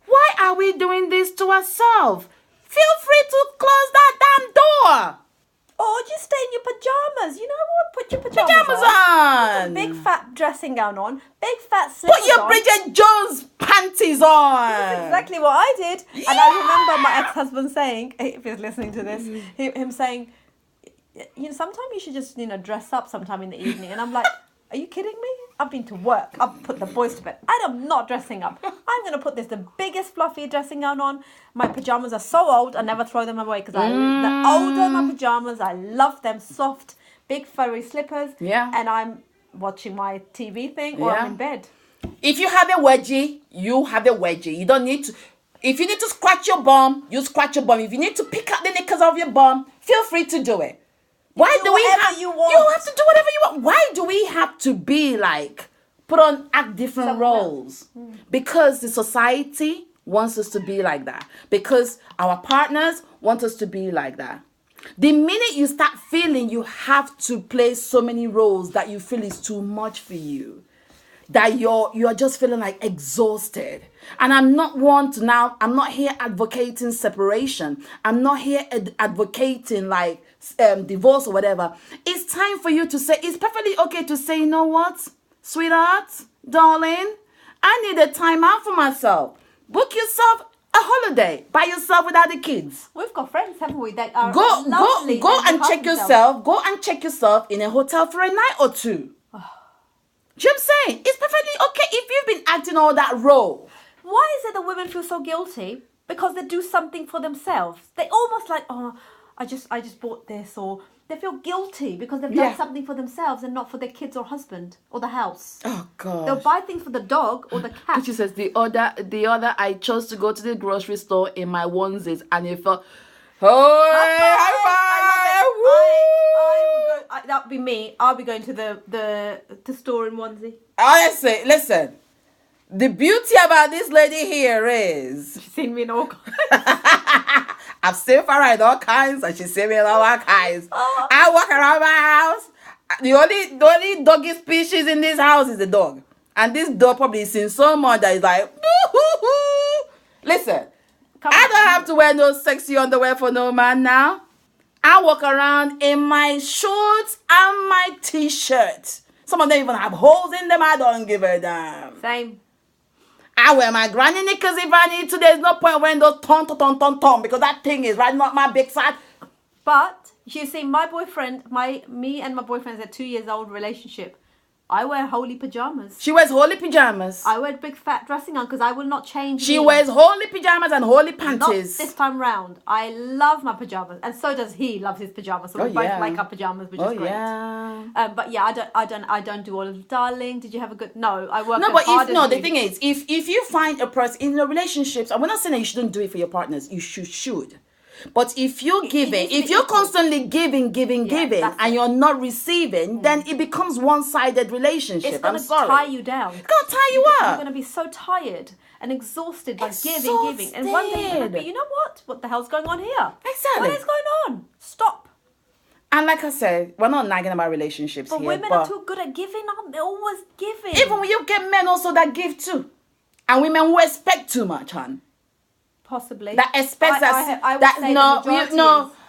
Why are we doing this to ourselves? Feel free to close that damn door. Or just stay in your pajamas. You know what? Put your pajamas on. Put a big fat dressing gown on. Big fat slippers on. Put your Bridget Jones panties on. That's exactly what I did. Yeah. And I remember my ex-husband saying, if he's listening to this, him saying, sometimes you should just, dress up sometime in the evening. And I'm like, are you kidding me? I've been to work. I've put the boys to bed. I am not dressing up. I'm going to put the biggest fluffy dressing gown on. My pajamas are so old, I never throw them away because the older my pajamas, I love them. Soft, big furry slippers. Yeah. And I'm watching my TV thing or I'm in bed. If you have a wedgie, you have a wedgie. You don't need to... If you need to scratch your bum, you scratch your bum. If you need to pick out the knickers of your bum, feel free to do it. Why do we have you want? You have to do whatever you want. Why do we have to be like act different Someone roles? Because the society wants us to be like that. Because our partners want us to be like that. The minute you start feeling you have to play so many roles that you feel is too much for you, that you're just feeling like exhausted. And I'm not here advocating separation. I'm not here advocating like divorce or whatever. It's time for you to say, it's perfectly okay to say, you know what, sweetheart, darling, I need a time out for myself. Book yourself a holiday by yourself without the kids. We've got friends, haven't we, that are Go lovely and check yourself. Go and check yourself in a hotel for a night or two. Do you know what I'm saying? It's perfectly okay if you've been acting all that role. Why is it that women feel so guilty? Because they do something for themselves. They almost like, oh, I just bought this, or they feel guilty because they've done something for themselves and not for their kids or husband or the house. Oh God! They'll buy things for the dog or the cat. She says the other I chose to go to the grocery store in my onesies, and it felt, That would be me. I'll be going to the store in onesie. Honestly, listen. The beauty about this lady here is She's seen me in all kinds. I've seen her in all kinds, and she's seen me in all kinds. I walk around my house. The only doggy species in this house is the dog, and this dog probably seen so much that it's like, listen. I don't have to wear no sexy underwear for no man now. I walk around in my shorts and my t-shirt. Some of them even have holes in them. I don't give a damn. Same. I wear my granny knickers if I need to. There's no point wearing those ton, because that thing is right up my big side. But you see, my boyfriend, me and my boyfriend is a 2 years old relationship. I wear holy pajamas. She wears holy pajamas. I wear big fat dressing on because I will not change. She wears holy pajamas and holy panties. Not this time round. I love my pajamas, and so does he. Loves his pajamas. So we both like our pajamas, which is great. Yeah. But yeah, I don't do all of the darling. Did you have a good? No, I work. The thing is, if you find a person in your relationships, and we're not saying that you shouldn't do it for your partners. You should. But if you're if you're constantly giving, and you're not receiving, then it becomes one-sided relationship. It's going to tie you down. It's going to tie you up. You're going to be so tired and exhausted by giving. And one day you're going to be, you know what? What the hell's going on here? Exactly. What is going on? Stop. And like I said, we're not nagging about relationships but here. Women are too good at giving, aren't they? Always giving. Even when you get men also that give too. And women who expect too much, hon. Possibly. That expects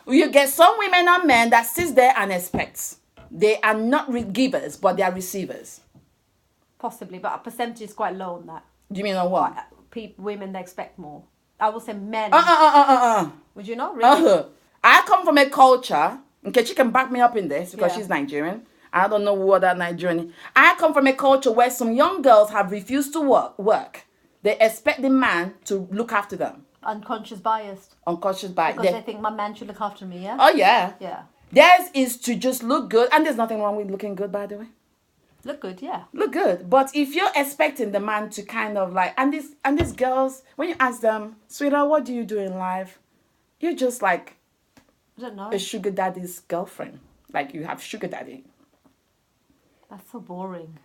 you get some women and men that sits there and expects. They are not givers, but they are receivers. Possibly, but a percentage is quite low on that. Do you mean on what? Women that expect more. I will say men. Would you not? Really? I come from a culture, okay, she can back me up in this because she's Nigerian. I don't know what that Nigerian. I come from a culture where some young girls have refused to work. They expect the man to look after them. Unconscious bias. Because they think my man should look after me, yeah? Oh, yeah. Yeah. Theirs is to just look good. And there's nothing wrong with looking good, by the way. Look good, yeah. Look good. But if you're expecting the man to kind of like... And these girls, when you ask them, sweetheart, what do you do in life? You're just like... I don't know. A sugar daddy's girlfriend. Like you have sugar daddy. That's so boring.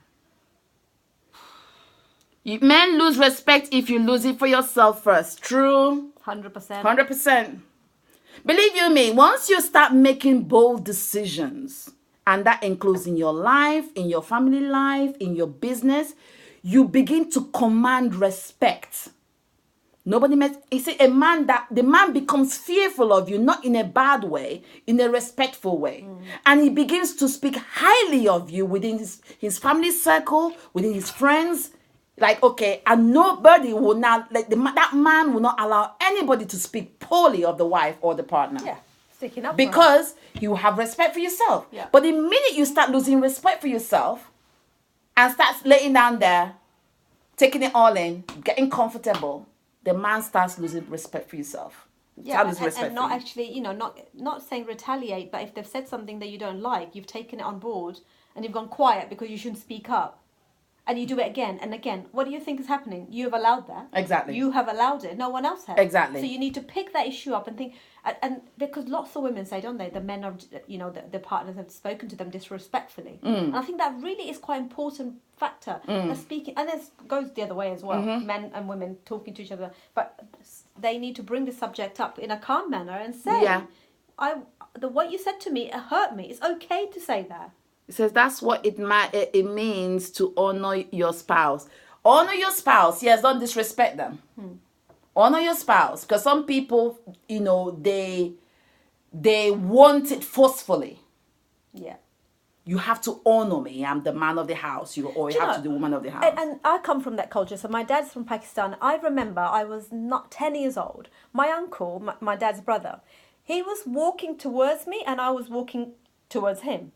Men lose respect if you lose it for yourself first. True. 100%. 100%. Believe you me, once you start making bold decisions, and that includes in your life, in your family life, in your business, you begin to command respect. You see, the man becomes fearful of you, not in a bad way, in a respectful way. And he begins to speak highly of you within his family circle, within his friends. Like, okay, and nobody will now, that man will not allow anybody to speak poorly of the wife or the partner. Yeah, sticking up. Because you have respect for yourself. Yeah. But the minute you start losing respect for yourself and start laying down there, taking it all in, getting comfortable, the man starts losing respect for yourself. Yeah, and not actually, not saying retaliate, but if they've said something that you don't like, you've taken it on board and you've gone quiet because you shouldn't speak up. and you do it again and again, what do you think is happening? You have allowed that. Exactly. You have allowed it. No one else has. Exactly. So you need to pick that issue up and think, and because lots of women say, don't they, the men are, the partners have spoken to them disrespectfully. And I think that really is quite an important factor. They're speaking, and this goes the other way as well, men and women talking to each other, but they need to bring the subject up in a calm manner and say, what you said to me, it hurt me. It's okay to say that. It says that's what it means to honor your spouse. Honor your spouse. Yes, don't disrespect them. Honor your spouse, because some people, they want it forcefully. Yeah. You have to honor me. I'm the man of the house. You have to be the woman of the house. And I come from that culture. So my dad's from Pakistan. I remember I was not 10 years old. My uncle, my dad's brother, he was walking towards me and I was walking towards him.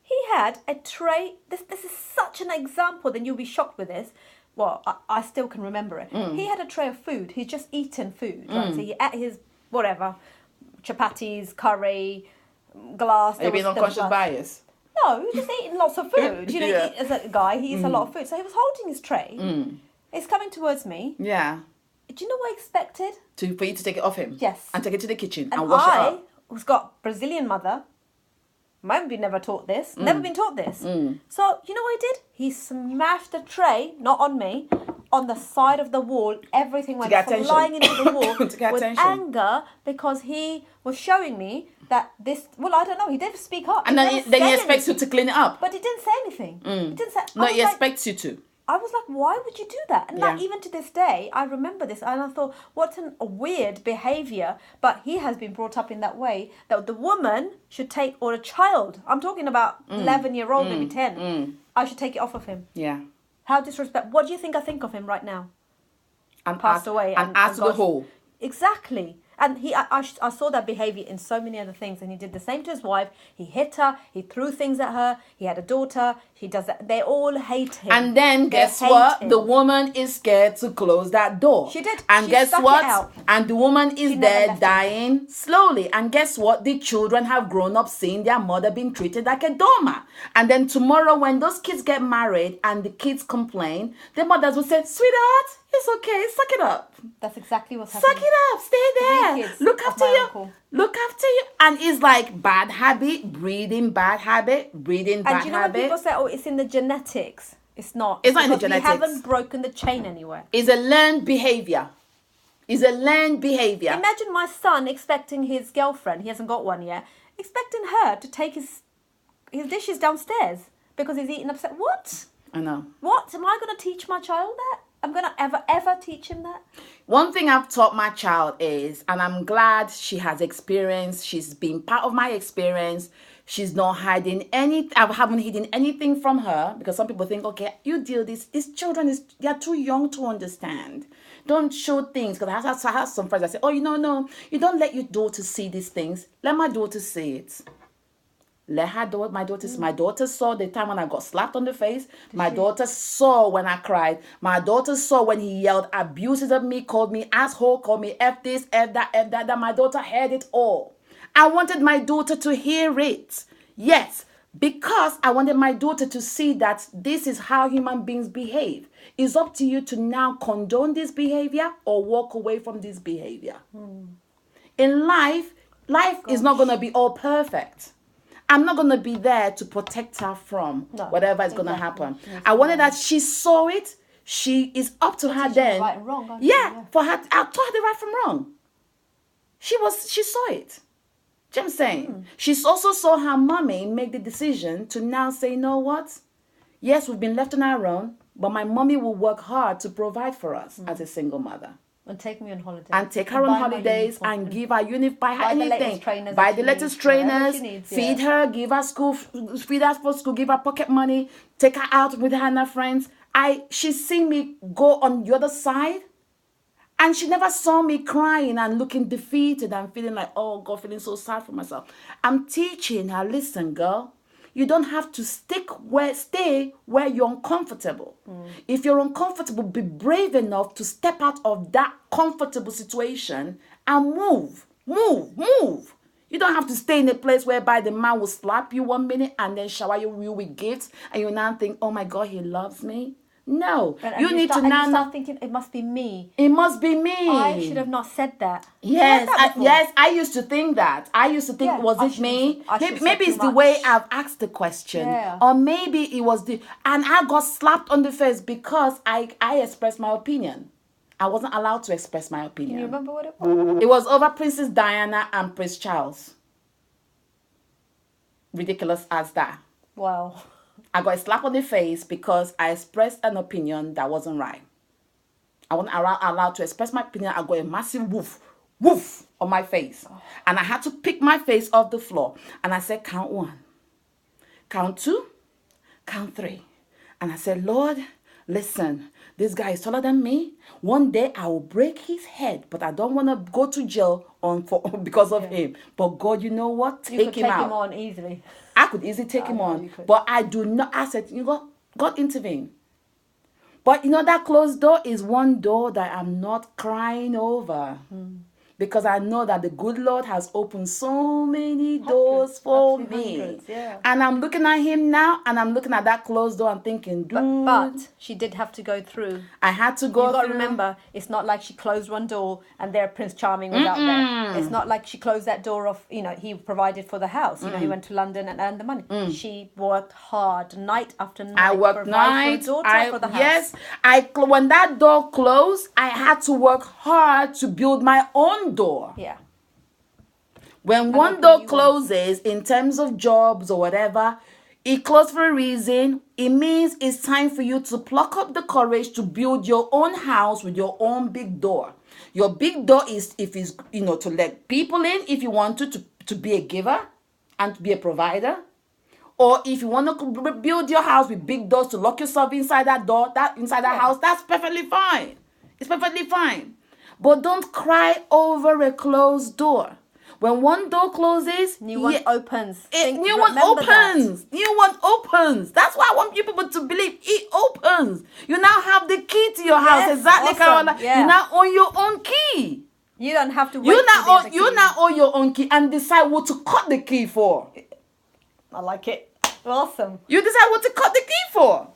He had a tray. This is such an example, then you'll be shocked with this. Well, I still can remember it. He had a tray of food. He'd just eaten food. Right? So he ate his, whatever, chapatis, curry, glass. Are you being unconscious bias? No, he was just eating lots of food. As a guy, he eats a lot of food. So he was holding his tray. He's coming towards me. Yeah. Do you know what I expected? For you to take it off him? Yes. And take it to the kitchen and wash it up. Who's got Brazilian mother, might be never taught this, never been taught this. So, you know what he did? He smashed the tray, not on me, on the side of the wall. Everything went flying into the wall with anger because he was showing me that this, I don't know, he didn't speak up. And then he expects you to clean it up. But he didn't say anything. He didn't say. No, he expects you to. I was like, why would you do that? And that, even to this day, I remember this. And I thought, what a weird behaviour. But he has been brought up in that way, that the woman should take, or a child, I'm talking about 11-year-old, maybe 10, I should take it off of him. Yeah. How disrespectful. What do you think I think of him right now? And passed away. And asked to the whole. Exactly. And I saw that behaviour in so many other things. And he did the same to his wife. He hit her. He threw things at her. He had a daughter. He does that. They all hate him. And then guess what? The woman is scared to close that door. She did. And guess what? And the woman is there dying slowly. And guess what? The children have grown up seeing their mother being treated like a doormat. And then tomorrow when those kids get married and the kids complain, their mothers will say, sweetheart, it's okay, suck it up. That's exactly what's happening. Suck it up, stay there. Look after you. Uncle. Look after you. And it's like bad habit, breeding bad habit, breeding bad habit. And do you know when people say, it's in the genetics? It's not. It's not in the genetics. We haven't broken the chain anywhere. It's a learned behavior. Imagine my son expecting his girlfriend, he hasn't got one yet, expecting her to take his dishes downstairs because he's eating upset. What? I know. What? Am I going to teach my child that? I'm going to ever teach him that? One thing I've taught my child is, and I'm glad she has experience, she's been part of my experience, she's not hiding I haven't hidden anything from her, because some people think, okay, you deal this, these children, they're too young to understand. Don't show things, because I have some friends that say, no, you don't let your daughter see these things. Let my daughter see it. Let her my daughter saw the time when I got slapped on the face. My daughter saw when I cried. My daughter saw when he yelled abuses of me, called me asshole, called me F this, F that. My daughter heard it all. I wanted my daughter to hear it. Yes, because I wanted my daughter to see that this is how human beings behave. It's up to you to now condone this behavior or walk away from this behavior. In life is not going to be all perfect. I'm not going to be there to protect her from whatever is going to happen. I wanted that she saw it. She is up to her then. Right and wrong, for her, I taught her the right from wrong. She saw it. Do you know what I'm saying? She also saw her mommy make the decision to now say, you know what? Yes, we've been left on our own, but my mommy will work hard to provide for us as a single mother. And take me on holiday. And take her on holidays and give her buy her anything. Buy the latest trainers, feed her, give her feed her for school, give her pocket money, take her out with her and her friends. She's seen me go on the other side, and she never saw me crying and looking defeated and feeling like, oh God, feeling so sad for myself. I'm teaching her, listen, girl, you don't have to stay where you're uncomfortable. If you're uncomfortable, be brave enough to step out of that comfortable situation and move. You don't have to stay in a place whereby the man will slap you 1 minute and then shower you with gifts and you now think, oh my God, he loves me. No. And You need to and you now. start thinking, it must be me. It must be me. I should have not said that. Yes, That before? yes, I used to think that. I used to think, Yeah, was I it should've me? said- I should've Maybe said it's too the way much. I've asked the question. Yeah. Or maybe it was and I got slapped on the face because I expressed my opinion. I wasn't allowed to express my opinion. Can you remember what it was? It was over Princess Diana and Prince Charles. Ridiculous as that. Wow. I got a slap on the face because I expressed an opinion that wasn't right. I wasn't allowed to express my opinion. I got a massive woof on my face. And I had to pick my face off the floor. And I said, count 1, count 2, count 3. And I said, Lord, listen, this guy is taller than me. One day I will break his head, but I don't want to go to jail because of him. But God, you know what? You could Take him out. him on easily. I could easily take him on. But I do not. I said, you know, God intervene. But you know, that closed door is one door that I'm not crying over. Because I know that the good Lord has opened so many doors for me. Hundreds, yeah. And I'm looking at him now, and I'm looking at that closed door and thinking, dude. But she did have to go through. I had to go You got to through. remember, it's not like she closed one door and there Prince Charming was out there. It's not like she closed that door off, you know, he provided for the house. You know, he went to London and earned the money. She worked hard, night after night. I worked night. For the house. Yes, when that door closed, I had to work hard to build my own door. Yeah. When one door closes in terms of jobs or whatever, it closed for a reason. It means it's time for you to pluck up the courage to build your own house with your own big door. Your big door is, if it's, you know, to let people in, if you want to be a giver and to be a provider. Or if you want to build your house with big doors to lock yourself inside that door, inside that house, that's perfectly fine. It's perfectly fine. But don't cry over a closed door. When one door closes, new one opens. New one opens. New one opens. That's why I want people to believe it opens. You now have the key to your house. Yes, Exactly, awesome. Carola. Yeah. You now own your own key. You don't have to wait. You now own your own key and decide what to cut the key for. I like it. Awesome. You decide what to cut the key for.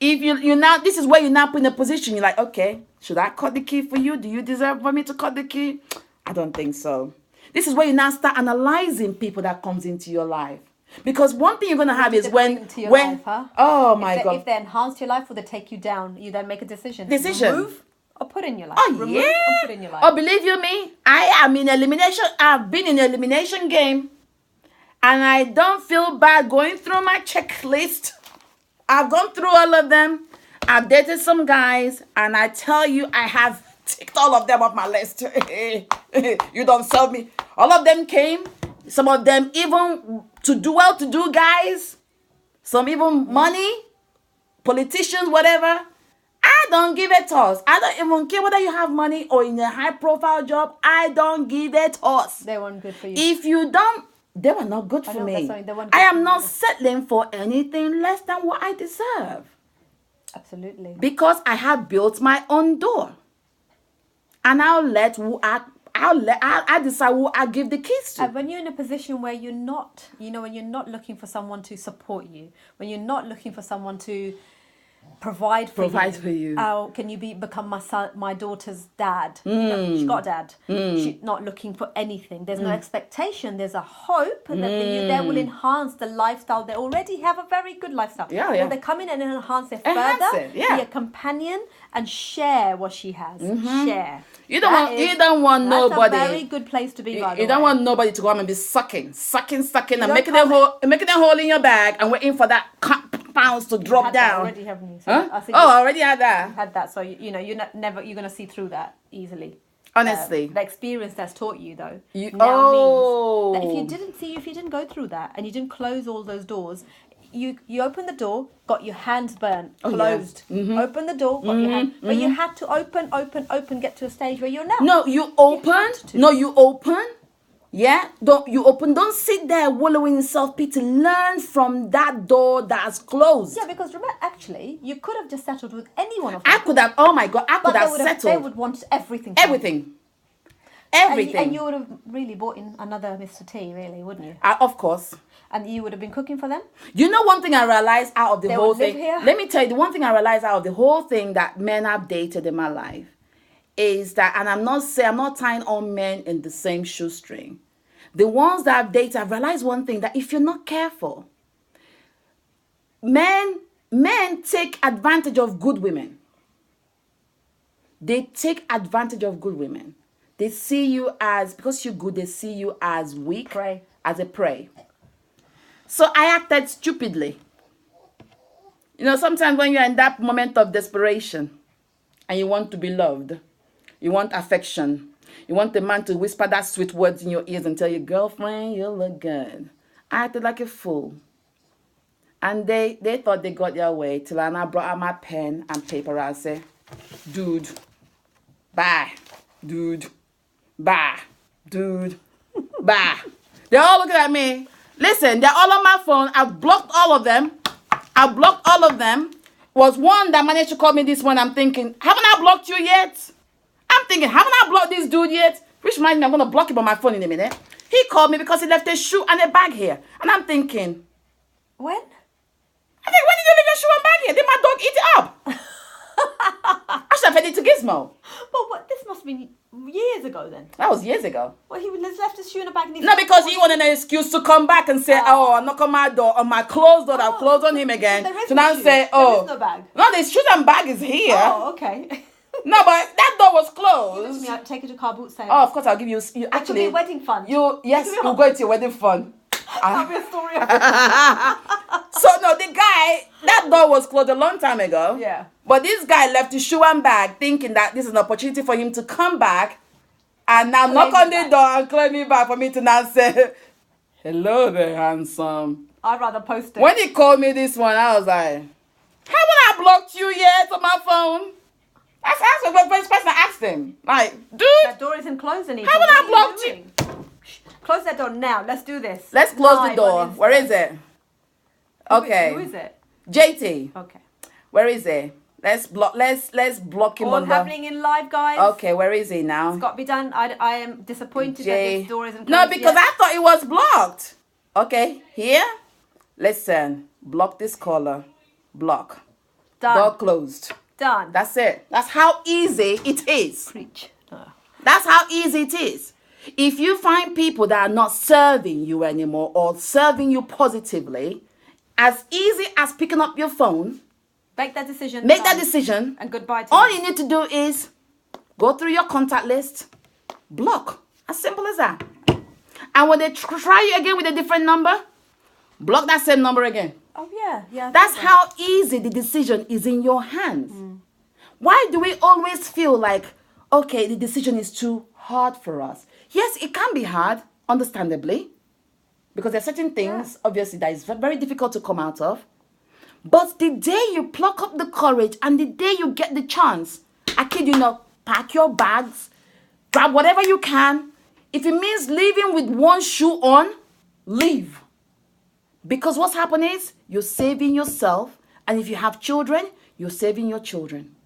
If you now, this is where you now put in a position. You're like, okay, should I cut the key for you? Do you deserve for me to cut the key? I don't think so. This is where you now start analyzing people that comes into your life. Because one thing you're going to have is life, huh? Oh my God. If they enhance your life or they take you down, you then make a decision. Decision. Remove or put in your life. Oh, Remove yeah. or put in your life. Oh, believe you me, I am in elimination. I've been in the elimination game. And I don't feel bad going through my checklist. I've gone through all of them. I've dated some guys. And I tell you, I have ticked all of them off my list. You don't serve me. All of them came. Some of them even well-to-do guys. Some even money. Politicians, whatever. I don't give a toss. I don't even care whether you have money or in a high-profile job. I don't give a toss. They weren't good for you. If you don't, they were not good for me. I am not settling for anything less than what I deserve. Absolutely. Because I have built my own door. And I'll decide who I give the keys to. And when you're in a position where you're not, when you're not looking for someone to support you, when you're not looking for someone to provide for you. How can you become my daughter's dad? She got a dad. She's not looking for anything. There's no expectation. There's a hope that they will enhance the lifestyle. They already have a very good lifestyle. Yeah. Well, they come in and enhance it further. Be a companion and share what she has. Share. You don't want nobody. That's a very good place to be. You don't want nobody to come and be sucking, and making a hole in your bag and waiting for that pounds to drop down. Already, haven't you? So huh? I think I already had that. Had that, so you're going to see through that easily. Honestly, the experience that's taught you though means that if you didn't go through that and you didn't close all those doors, you opened the door, got your hands burnt, closed. Open the door, got your hand, but you had to open, get to a stage where you're now. No, you open. Yeah, don't sit there wallowing in self-pity. Learn from that door that's closed. Yeah, because remember, actually, you could have just settled with any one of them. I could have, oh my God, I could have settled. They would want everything. Everything. Everything. And you would have really bought in another Mr. T, really, wouldn't you? Of course. And you would have been cooking for them? You know one thing I realized out of the They whole would live thing? here? Let me tell you, the one thing I realized out of the whole thing that men have dated in my life is that, and I'm not tying all men in the same shoestring. The ones that I've dated, I've realized one thing, that if you're not careful, men take advantage of good women. They take advantage of good women. They see you as, because you're good, they see you as weak, Prey. as a prey. So I acted stupidly. You know, sometimes when you're in that moment of desperation and you want to be loved, you want affection, you want the man to whisper that sweet words in your ears and tell you, girlfriend, you look good. I acted like a fool. And they thought they got their way till I now brought out my pen and paper and said, dude, bye, dude, bye, dude, bye. They're all looking at me. Listen, they're all on my phone. I've blocked all of them. Was one that managed to call me this morning. I'm thinking, haven't I blocked you yet? I'm thinking, haven't I blocked this dude yet? Which reminds me, I'm going to block him on my phone in a minute. He called me because he left a shoe and a bag here. And I'm thinking, When? I think, when did you leave your shoe and bag here? Did my dog eat it up? I should have fed it to Gizmo. But what? This must have been years ago then. That was years ago. Well, he was left his shoe in a bag. And No, because he wanted an excuse to come back and say, oh, knock on my door, on my closed door, I'll close on him again. There is So no now shoe. say, oh. There is no bag. No, the shoes and bag is here. Oh, okay. No, but that door was Give closed. it to me. I'll take it to car boot sale. Oh, of course, I'll give you That could be actually. a wedding fund. Yes, Give me we'll a- go to your wedding fund. That'll be a story. So no, the guy, that door was closed a long time ago. Yeah. But this guy left his shoe and bag thinking that this is an opportunity for him to come back and now knock on the door and claim me back for me to now say, hello there, handsome. I'd rather post it. When he called me this one, I was like, haven't I blocked you yet on my phone? That's what the first person I asked him. Like, dude, That door isn't closed anymore. haven't I blocked you? Shh. Close that door now. Let's do this. let's close Live the on door. Where Insta. is it? Okay. Who is it? JT, Okay. where is it? Let's block him All on the... happening in live, guys. Okay, where is he now? It's got to be done. I am disappointed that this door isn't closed No, because yet. I thought it was blocked. Okay, here. Listen, block this caller. Block. Done. Door closed. Done. That's it. That's how easy it is. Preach. That's how easy it is. If you find people that are not serving you anymore or serving you positively, as easy as picking up your phone, Make that decision. make that done. decision. And goodbye to All you. you need to do is go through your contact list, block. As simple as that. And when they try you again with a different number, block that same number again. Oh, yeah. Yeah. That's how easy the decision is in your hands. Why do we always feel like, okay, the decision is too hard for us? Yes, it can be hard, understandably, because there are certain things, obviously, that is very difficult to come out of. But the day you pluck up the courage and the day you get the chance, I kid you not, pack your bags, grab whatever you can. If it means leaving with one shoe on, leave. Because what's happening is you're saving yourself, and if you have children, you're saving your children.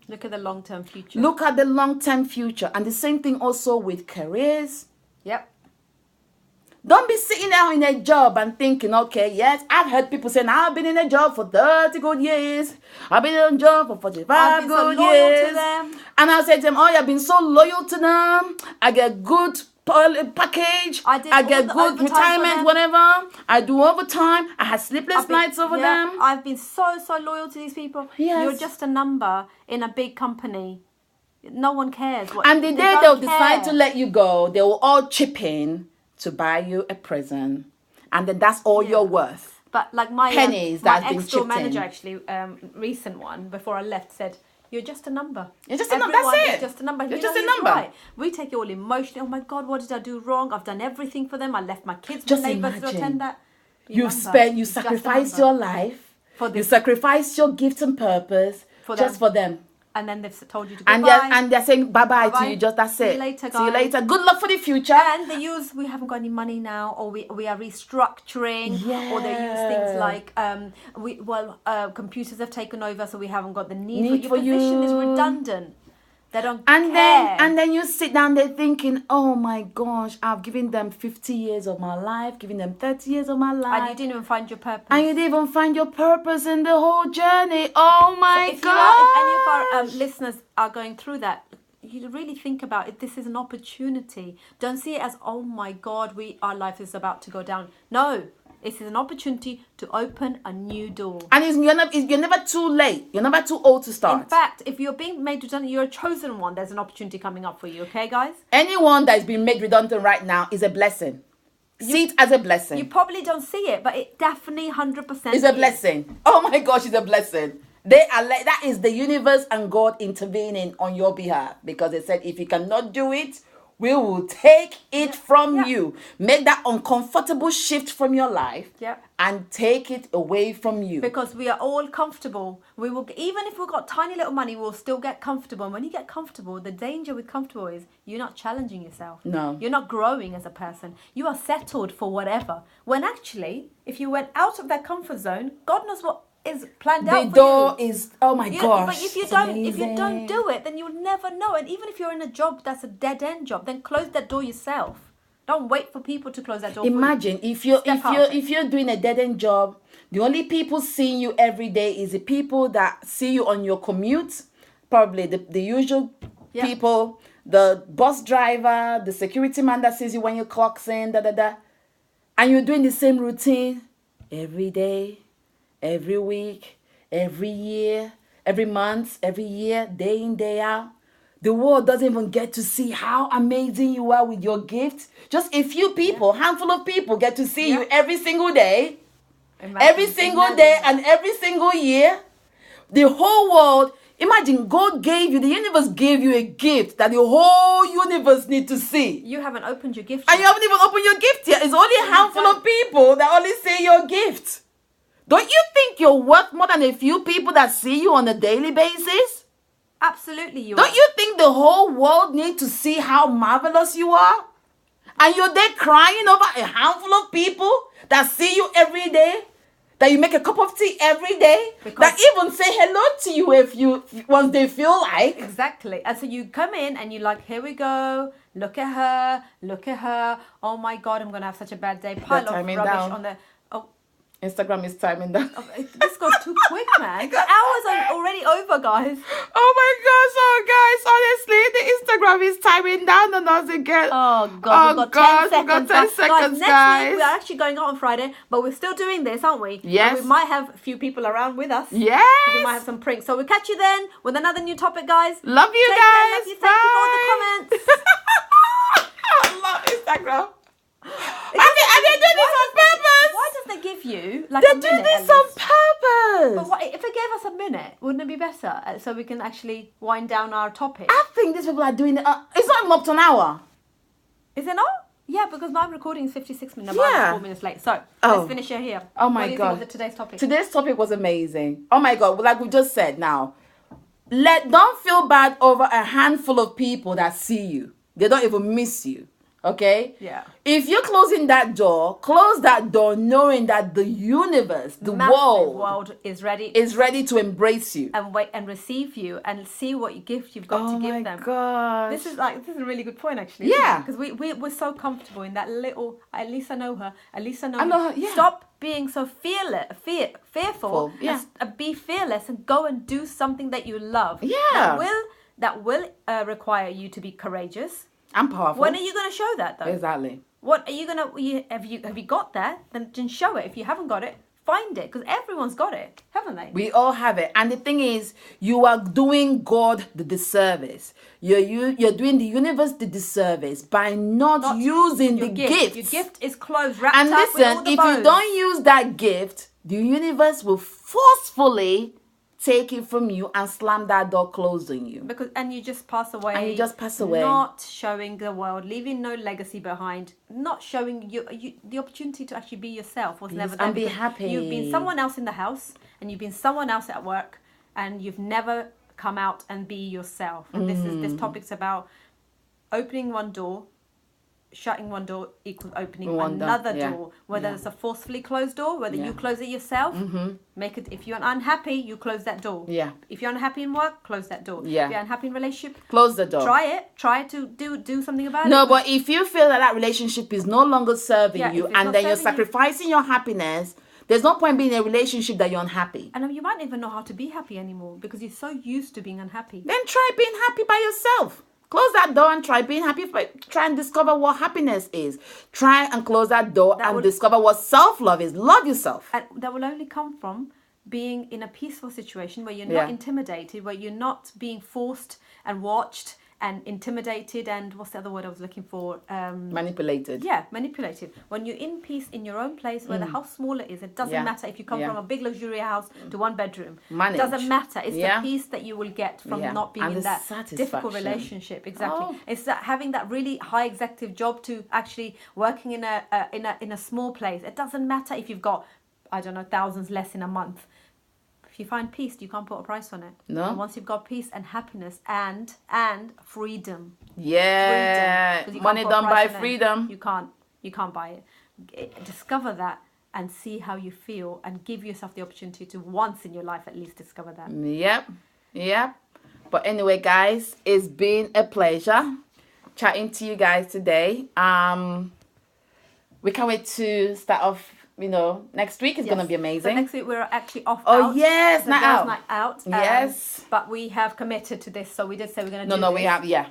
Look at the long-term future. Look at the long-term future. And the same thing also with careers. Yep. Don't be sitting down in a job and thinking, okay, yes, I've heard people saying, I've been in a job for 30 good years. I've been in a job for 45 I've been so good loyal years. to them. And I'll say to them, oh, you've been so loyal to them. I get good package. I did I all get the good overtime for retirement, them. whatever. I do overtime. I had sleepless nights over them. I've been so loyal to these people. Yes. You're just a number in a big company. No one cares. And the day they'll decide to let you go, they will all chip in to buy you a present. And then that's all you're worth. But like my Pennies my that have been ex-store chipped in. manager actually, recent one before I left said, "You're just a number. You're just a number. That's Everyone it. is just a number. You're You just know, a he's number. Right. We take it all emotionally. Oh my God, what did I do wrong? I've done everything for them. I left my kids Just with neighbours to imagine. attend that. You You're sacrificed your life. For You this. sacrificed your gift and purpose For just them. for them. And then they've told you to And goodbye. they're saying bye-bye to Bye-bye. you. Just that's See you it. later, See you guys. later. Good luck for the future. And they use, we haven't got any money now, or we are restructuring, or they use things like, computers have taken over, so we haven't got the need for Need your for position is you. redundant. They don't And care. then you sit down there thinking, oh my gosh, I've given them 50 years of my life, given them 30 years of my life. And you didn't even find your purpose. And you didn't even find your purpose in the whole journey. Oh my If God. any of our listeners are going through that, you really think about it. This is an opportunity. Don't see it as, oh my God, our life is about to go down. No, this is an opportunity to open a new door. And you're never too late. You're never too old to start. In fact, if you're being made redundant, you're a chosen one. There's an opportunity coming up for you. Okay, guys? Anyone that is being made redundant right now is a blessing. See it as a blessing. You probably don't see it, but it definitely 100% It's a blessing. Oh my gosh, it's a blessing. That is the universe and God intervening on your behalf, because they said, if you cannot do it, we will take it from you. Make that uncomfortable shift from your life and take it away from you. Because we are all comfortable. We will, even if we've got tiny little money, we'll still get comfortable. And when you get comfortable, the danger with comfortable is you're not challenging yourself. No. You're not growing as a person. You are settled for whatever. When actually, if you went out of that comfort zone, God knows what is planned out for you. The door is, oh my gosh. But if you don't do it, then you'll never know. And even if you're in a job that's a dead end job, then close that door yourself. Don't wait for people to close that door. Imagine if you're doing a dead end job, the only people seeing you every day is the people that see you on your commute, probably the usual people, the bus driver, the security man that sees you when you clocks in, and you're doing the same routine every day, every week, every year, every month, every year, day in, day out. The world doesn't even get to see how amazing you are with your gift. Just a few people, handful of people get to see you every single day, every single day and every single year. The whole world, imagine God gave you, the universe gave you a gift that the whole universe need to see. You haven't opened your gift And yet. you haven't even opened your gift yet. It's only a handful of people that only see your gift. Don't you think you're worth more than a few people that see you on a daily basis? Absolutely, you Don't you think the whole world needs to see how marvelous you are? And you're there crying over a handful of people that see you every day, that you make a cup of tea every day, that even say hello to you once they feel like. Exactly. And so you come in and you're like, here we go. Look at her. Oh my God, I'm going to have such a bad day. Pile of rubbish on the... Instagram is timing down. This goes too quick, man. The hours are already over, guys. Oh my gosh, honestly, the Instagram is timing down on us again. Oh God, we've got 10 seconds, guys. Next week, we're actually going out on Friday, but we're still doing this, aren't we? Yes. And we might have a few people around with us. Yes. We might have some pranks. So we'll catch you then with another new topic, guys. Love you, Take guys. care, love you. Thank you for all the comments. I love Instagram. And they're doing this on purpose. Why does they give you like They're a minute? doing this on purpose. But what, if they gave us a minute, wouldn't it be better? So we can actually wind down our topic. I think these people are doing it. It's not even up to an hour. Is it not? Yeah, because my recording is 56 minutes. Yeah. Mine is 4 minutes late. So let's finish it here. Oh my what do you God. think of today's topic? Today's topic was amazing. Oh my God. Like we just said now, don't feel bad over a handful of people that see you. They don't even miss you. Okay? Yeah. If you're closing that door, close that door knowing that the universe, the Massive world is ready to embrace you. and wait and receive you and see what gift you've got to give them. Oh my gosh. This is a really good point, actually. Yeah. Because we're so comfortable in that little, at least I know her, at least I know her, yeah. Stop being so fearful. Yeah. And be fearless and go and do something that you love. Yeah. That will require you to be courageous. I'm powerful. When are you going to show that, though? Exactly. What are you going to... Have you got that? Then show it. If you haven't got it, find it. Because everyone's got it, haven't they? We all have it. And the thing is, you are doing God the disservice. You're doing the universe the disservice by not using the gift. Your gift is closed, wrapped and up with all listen, the if bows. you don't use that gift, the universe will forcefully take it from you and slam that door closed on you. And you just pass away. Not showing the world, leaving no legacy behind, not showing you the opportunity to actually be yourself was never there. And be happy. You've been someone else in the house and you've been someone else at work and you've never come out and be yourself. And this topic's about opening one door shutting one door equals opening One door, another yeah, door. Whether yeah. it's a forcefully closed door, whether Yeah. you close it yourself, make it. If you're unhappy, you close that door. Yeah. If you're unhappy in work, close that door. Yeah. If you're unhappy in relationship, Close the door. try it. Try to do something about it. No, but if you feel that relationship is no longer serving Yeah, you, if it's and not then you're serving you- sacrificing your happiness, there's no point being in a relationship that you're unhappy. And you might even know how to be happy anymore because you're so used to being unhappy. Then try being happy by yourself. Close that door and try being happy. Try and discover what happiness is. Try and close that door and discover what self-love is. Love yourself. And that will only come from being in a peaceful situation where you're Yeah. not intimidated, where you're not being forced and watched and intimidated and what's the other word I was looking for? Manipulated. Yeah, manipulated. When you're in peace in your own place, whether how small it is, it doesn't Yeah. matter if you come Yeah. from a big luxury house to one bedroom. Manage. Doesn't matter. It's Yeah. the peace that you will get from Yeah. not being And in the that difficult satisfaction. relationship. Exactly. Oh. It's that having that really high executive job to actually working in a small place. It doesn't matter if you've got, I don't know, thousands less in a month. If you find peace, you can't put a price on it. No. And once you've got peace and happiness and freedom. Yeah. 'Cause you Money can't put a don't price buy on it. freedom. You can't buy it. Discover that and see how you feel and give yourself the opportunity to once in your life at least discover that. Yep. But anyway, guys, it's been a pleasure chatting to you guys today. We can't wait to start off. Next week is Yes. going to be So amazing. next week we're actually off. Oh, out. yes, It's a night girls' out. night out. Yes. But we have committed to this, so we did say we're going to do No, this. we have, yeah.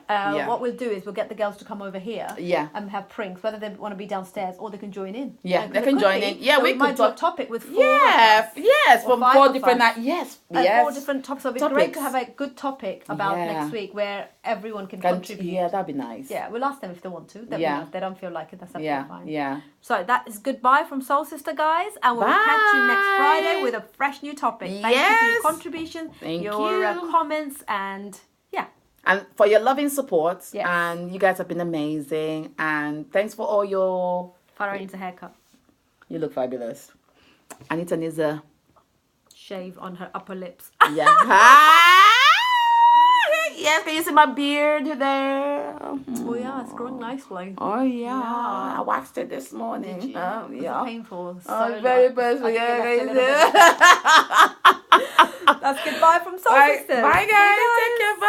What we'll do is we'll get the girls to come over here. Yeah. And have pranks, whether they want to be downstairs or they can join in. Yeah, And they it can could join be in. Yeah, that we might could do a talk- topic with four. Yes, of us. yes, Or from five 4 of different us. nights. Yes, And yes. 4 different topics. So it'd be great to Topics. have a good topic about Yeah. next week where everyone can contribute. Yeah, that'd be nice. Yeah, we'll ask them if they want to. Yeah. If they don't feel like it, that's absolutely Yeah, fine. yeah. So that is goodbye from Soul Sister, guys, and we'll catch you next Friday with a fresh new topic. Thank you for your Yes. contributions, Thank your you. comments, and yeah. And for your loving support. Yes. And you guys have been amazing. And thanks for all your... Farah needs a haircut. You look fabulous. Anita needs a... Shave on her upper lips. Yeah. Yes, can you see my beard there? Oh yeah, it's growing nicely. Oh, yeah. Yeah. I waxed it this morning. Did you? Oh, Was yeah. it painful? Oh, very painful. I think Yeah, you left a guys. little bit. That's goodbye from Soul Bye, Sisters. bye, See you guys. Take care. Bye.